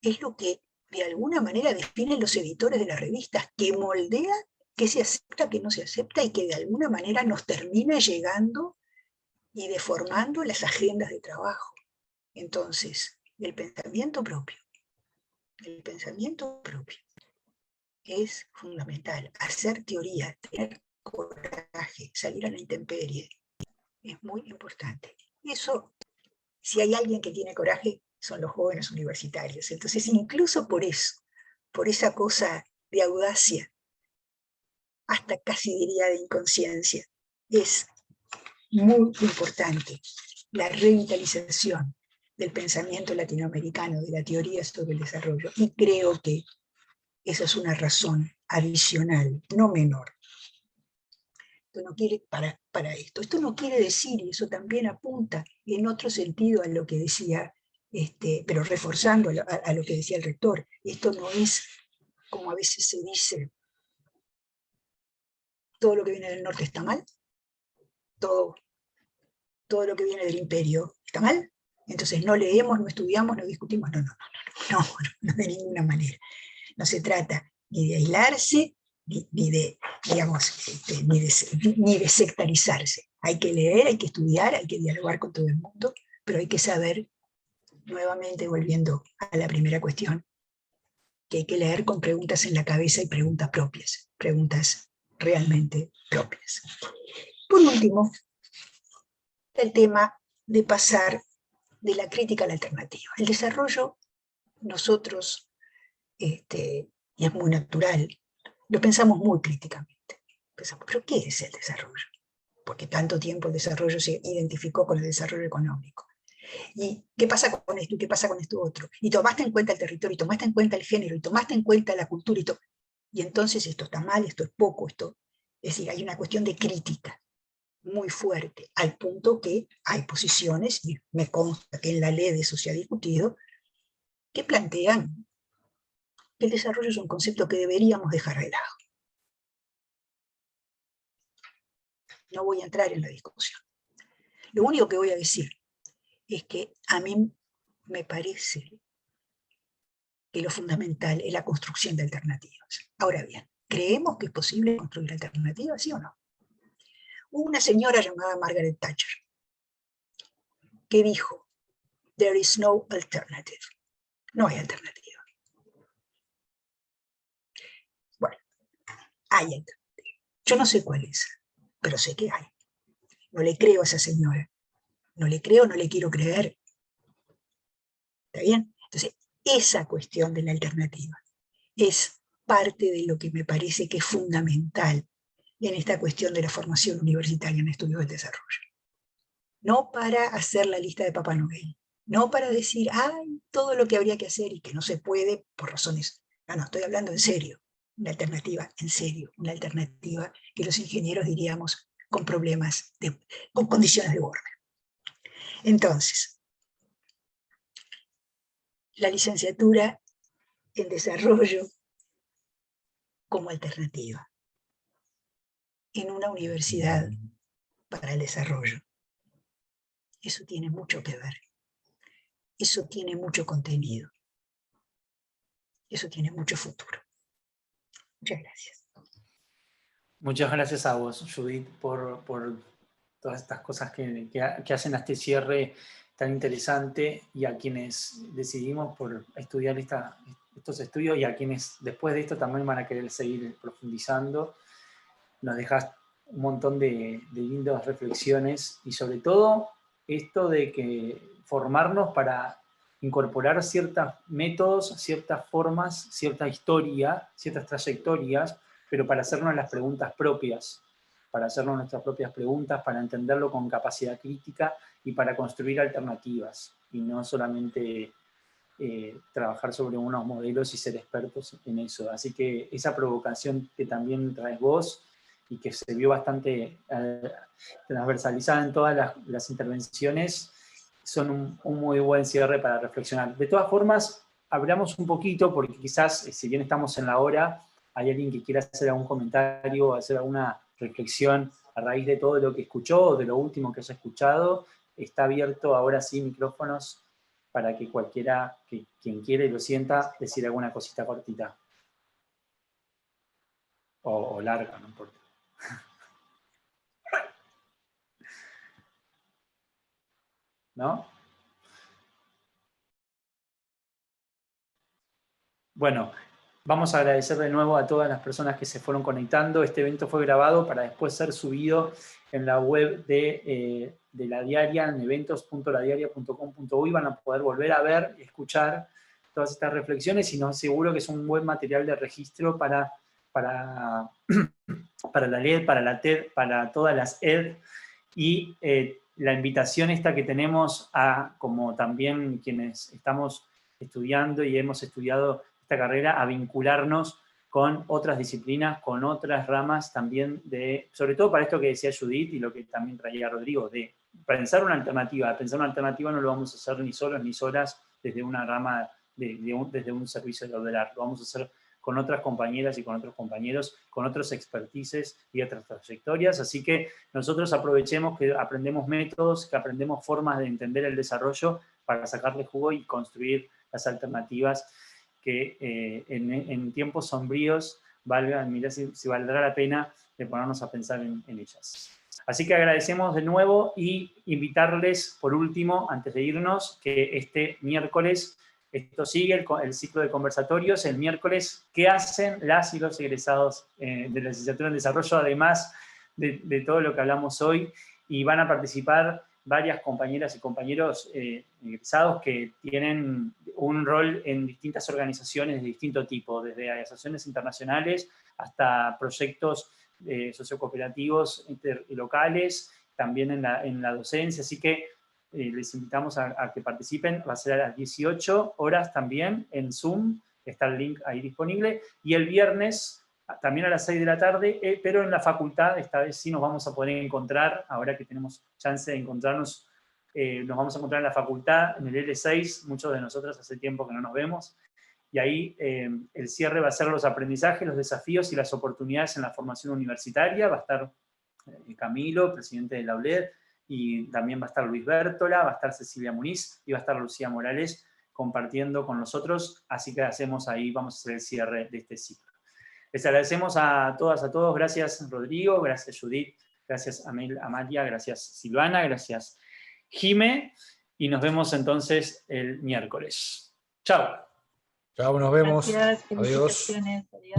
es lo que de alguna manera definen los editores de las revistas, que moldea qué se acepta, qué no se acepta, y que de alguna manera nos termina llegando y deformando las agendas de trabajo. Entonces, el pensamiento propio es fundamental. Hacer teoría, tener coraje, salir a la intemperie, es muy importante. Eso, si hay alguien que tiene coraje, son los jóvenes universitarios. Entonces, incluso por eso, por esa cosa de audacia, hasta casi diría de inconsciencia, es muy importante la revitalización del pensamiento latinoamericano, de la teoría sobre el desarrollo. Y creo que esa es una razón adicional, no menor. Esto no quiere, para esto. Esto no quiere decir, y eso también apunta en otro sentido a lo que decía, pero reforzando a lo que decía el rector, esto no es, como a veces se dice, todo lo que viene del norte está mal, todo lo que viene del imperio está mal, entonces no leemos, no estudiamos, no discutimos, no de ninguna manera. No se trata ni de aislarse, ni de, digamos, ni de sectarizarse. Hay que leer, hay que estudiar, hay que dialogar con todo el mundo, pero hay que saber, nuevamente volviendo a la primera cuestión, que hay que leer con preguntas en la cabeza y preguntas propias, preguntas realmente propias. Por último, el tema de pasar de la crítica a la alternativa. El desarrollo, nosotros, y es muy natural, lo pensamos muy críticamente. Pensamos, ¿pero qué es el desarrollo? Porque tanto tiempo el desarrollo se identificó con el desarrollo económico. ¿Y qué pasa con esto? ¿Y qué pasa con esto otro? Y tomaste en cuenta el territorio, y tomaste en cuenta el género, y tomaste en cuenta la cultura, y entonces esto está mal, esto es poco, esto... Es decir, hay una cuestión de crítica muy fuerte, al punto que hay posiciones, y me consta que en la ley de eso se ha discutido, que plantean que el desarrollo es un concepto que deberíamos dejar de lado. No voy a entrar en la discusión. Lo único que voy a decir es que a mí me parece que lo fundamental es la construcción de alternativas. Ahora bien, ¿creemos que es posible construir alternativas, sí o no? Hubo una señora llamada Margaret Thatcher que dijo, there is no alternative. No hay alternativa. Bueno, hay alternativa. Yo no sé cuál es, pero sé que hay. No le creo a esa señora. No le creo, no le quiero creer. ¿Está bien? Entonces, esa cuestión de la alternativa es parte de lo que me parece que es fundamental en esta cuestión de la formación universitaria en estudios del desarrollo. No para hacer la lista de Papá Noel, no para decir, ay, todo lo que habría que hacer y que no se puede por razones. No, estoy hablando en serio, una alternativa en serio, una alternativa que los ingenieros diríamos con problemas, con condiciones de borde. Entonces, la licenciatura en desarrollo como alternativa en una universidad para el desarrollo. Eso tiene mucho que ver. Eso tiene mucho contenido. Eso tiene mucho futuro. Muchas gracias. Muchas gracias a vos, Judith, por todas estas cosas que hacen a este cierre tan interesante, y a quienes decidimos por estudiar estos estudios, y a quienes después de esto también van a querer seguir profundizando. Nos dejas un montón de lindas reflexiones, y sobre todo esto de que formarnos para incorporar ciertos métodos, ciertas formas, cierta historia, ciertas trayectorias, pero para hacernos las preguntas propias, para hacernos nuestras propias preguntas, para entenderlo con capacidad crítica y para construir alternativas, y no solamente trabajar sobre unos modelos y ser expertos en eso. Así que esa provocación que también traes vos, y que se vio bastante transversalizada en todas las intervenciones, son un muy buen cierre para reflexionar. De todas formas, hablamos un poquito, porque quizás, si bien estamos en la hora, hay alguien que quiera hacer algún comentario o hacer alguna reflexión a raíz de todo lo que escuchó o de lo último que haya escuchado. Está abierto ahora sí micrófonos para que cualquiera, quien quiera y lo sienta, decir alguna cosita cortita. O larga, no importa. ¿No? Bueno, vamos a agradecer de nuevo a todas las personas que se fueron conectando. Este evento fue grabado para después ser subido en la web de La Diaria, en eventos.ladiaria.com.uy. Van a poder volver a ver y escuchar todas estas reflexiones, y no, seguro que es un buen material de registro para la LED, para la TED, para todas las ED, y la invitación esta que tenemos a, como también quienes estamos estudiando y hemos estudiado esta carrera, a vincularnos con otras disciplinas, con otras ramas también, sobre todo para esto que decía Judith y lo que también traía Rodrigo, de pensar una alternativa. Pensar una alternativa no lo vamos a hacer ni solos ni solas desde una rama, desde un servicio de ordenar. Lo vamos a hacer con otras compañeras y con otros compañeros, con otros expertices y otras trayectorias. Así que nosotros aprovechemos que aprendemos métodos, que aprendemos formas de entender el desarrollo para sacarle jugo y construir las alternativas que en tiempos sombríos mirá si valdrá la pena de ponernos a pensar en ellas. Así que agradecemos de nuevo, y invitarles por último, antes de irnos, que este miércoles, esto sigue el ciclo de conversatorios, el miércoles, ¿qué hacen las y los egresados de la licenciatura en desarrollo, además de todo lo que hablamos hoy? Y van a participar varias compañeras y compañeros egresados que tienen un rol en distintas organizaciones de distinto tipo, desde asociaciones internacionales hasta proyectos sociocooperativos locales, también en la docencia. Así que les invitamos a que participen. Va a ser a las 18 horas también en Zoom, está el link ahí disponible, y el viernes también a las 6 de la tarde, pero en la facultad. Esta vez sí nos vamos a poder encontrar, ahora que tenemos chance de encontrarnos, nos vamos a encontrar en la facultad, en el L6, muchos de nosotros hace tiempo que no nos vemos, y ahí el cierre va a ser los aprendizajes, los desafíos y las oportunidades en la formación universitaria. Va a estar Camilo, presidente de la ULED, y también va a estar Luis Bértola, va a estar Cecilia Muniz y va a estar Lucía Morales compartiendo con nosotros, así que vamos a hacer el cierre de este ciclo. Les agradecemos a todas, a todos, gracias Rodrigo, gracias Judith, gracias Amalia, gracias Silvana, gracias Jime, y nos vemos entonces el miércoles. Chao. Chao, nos vemos. Gracias, Adiós. felicitaciones. Adiós.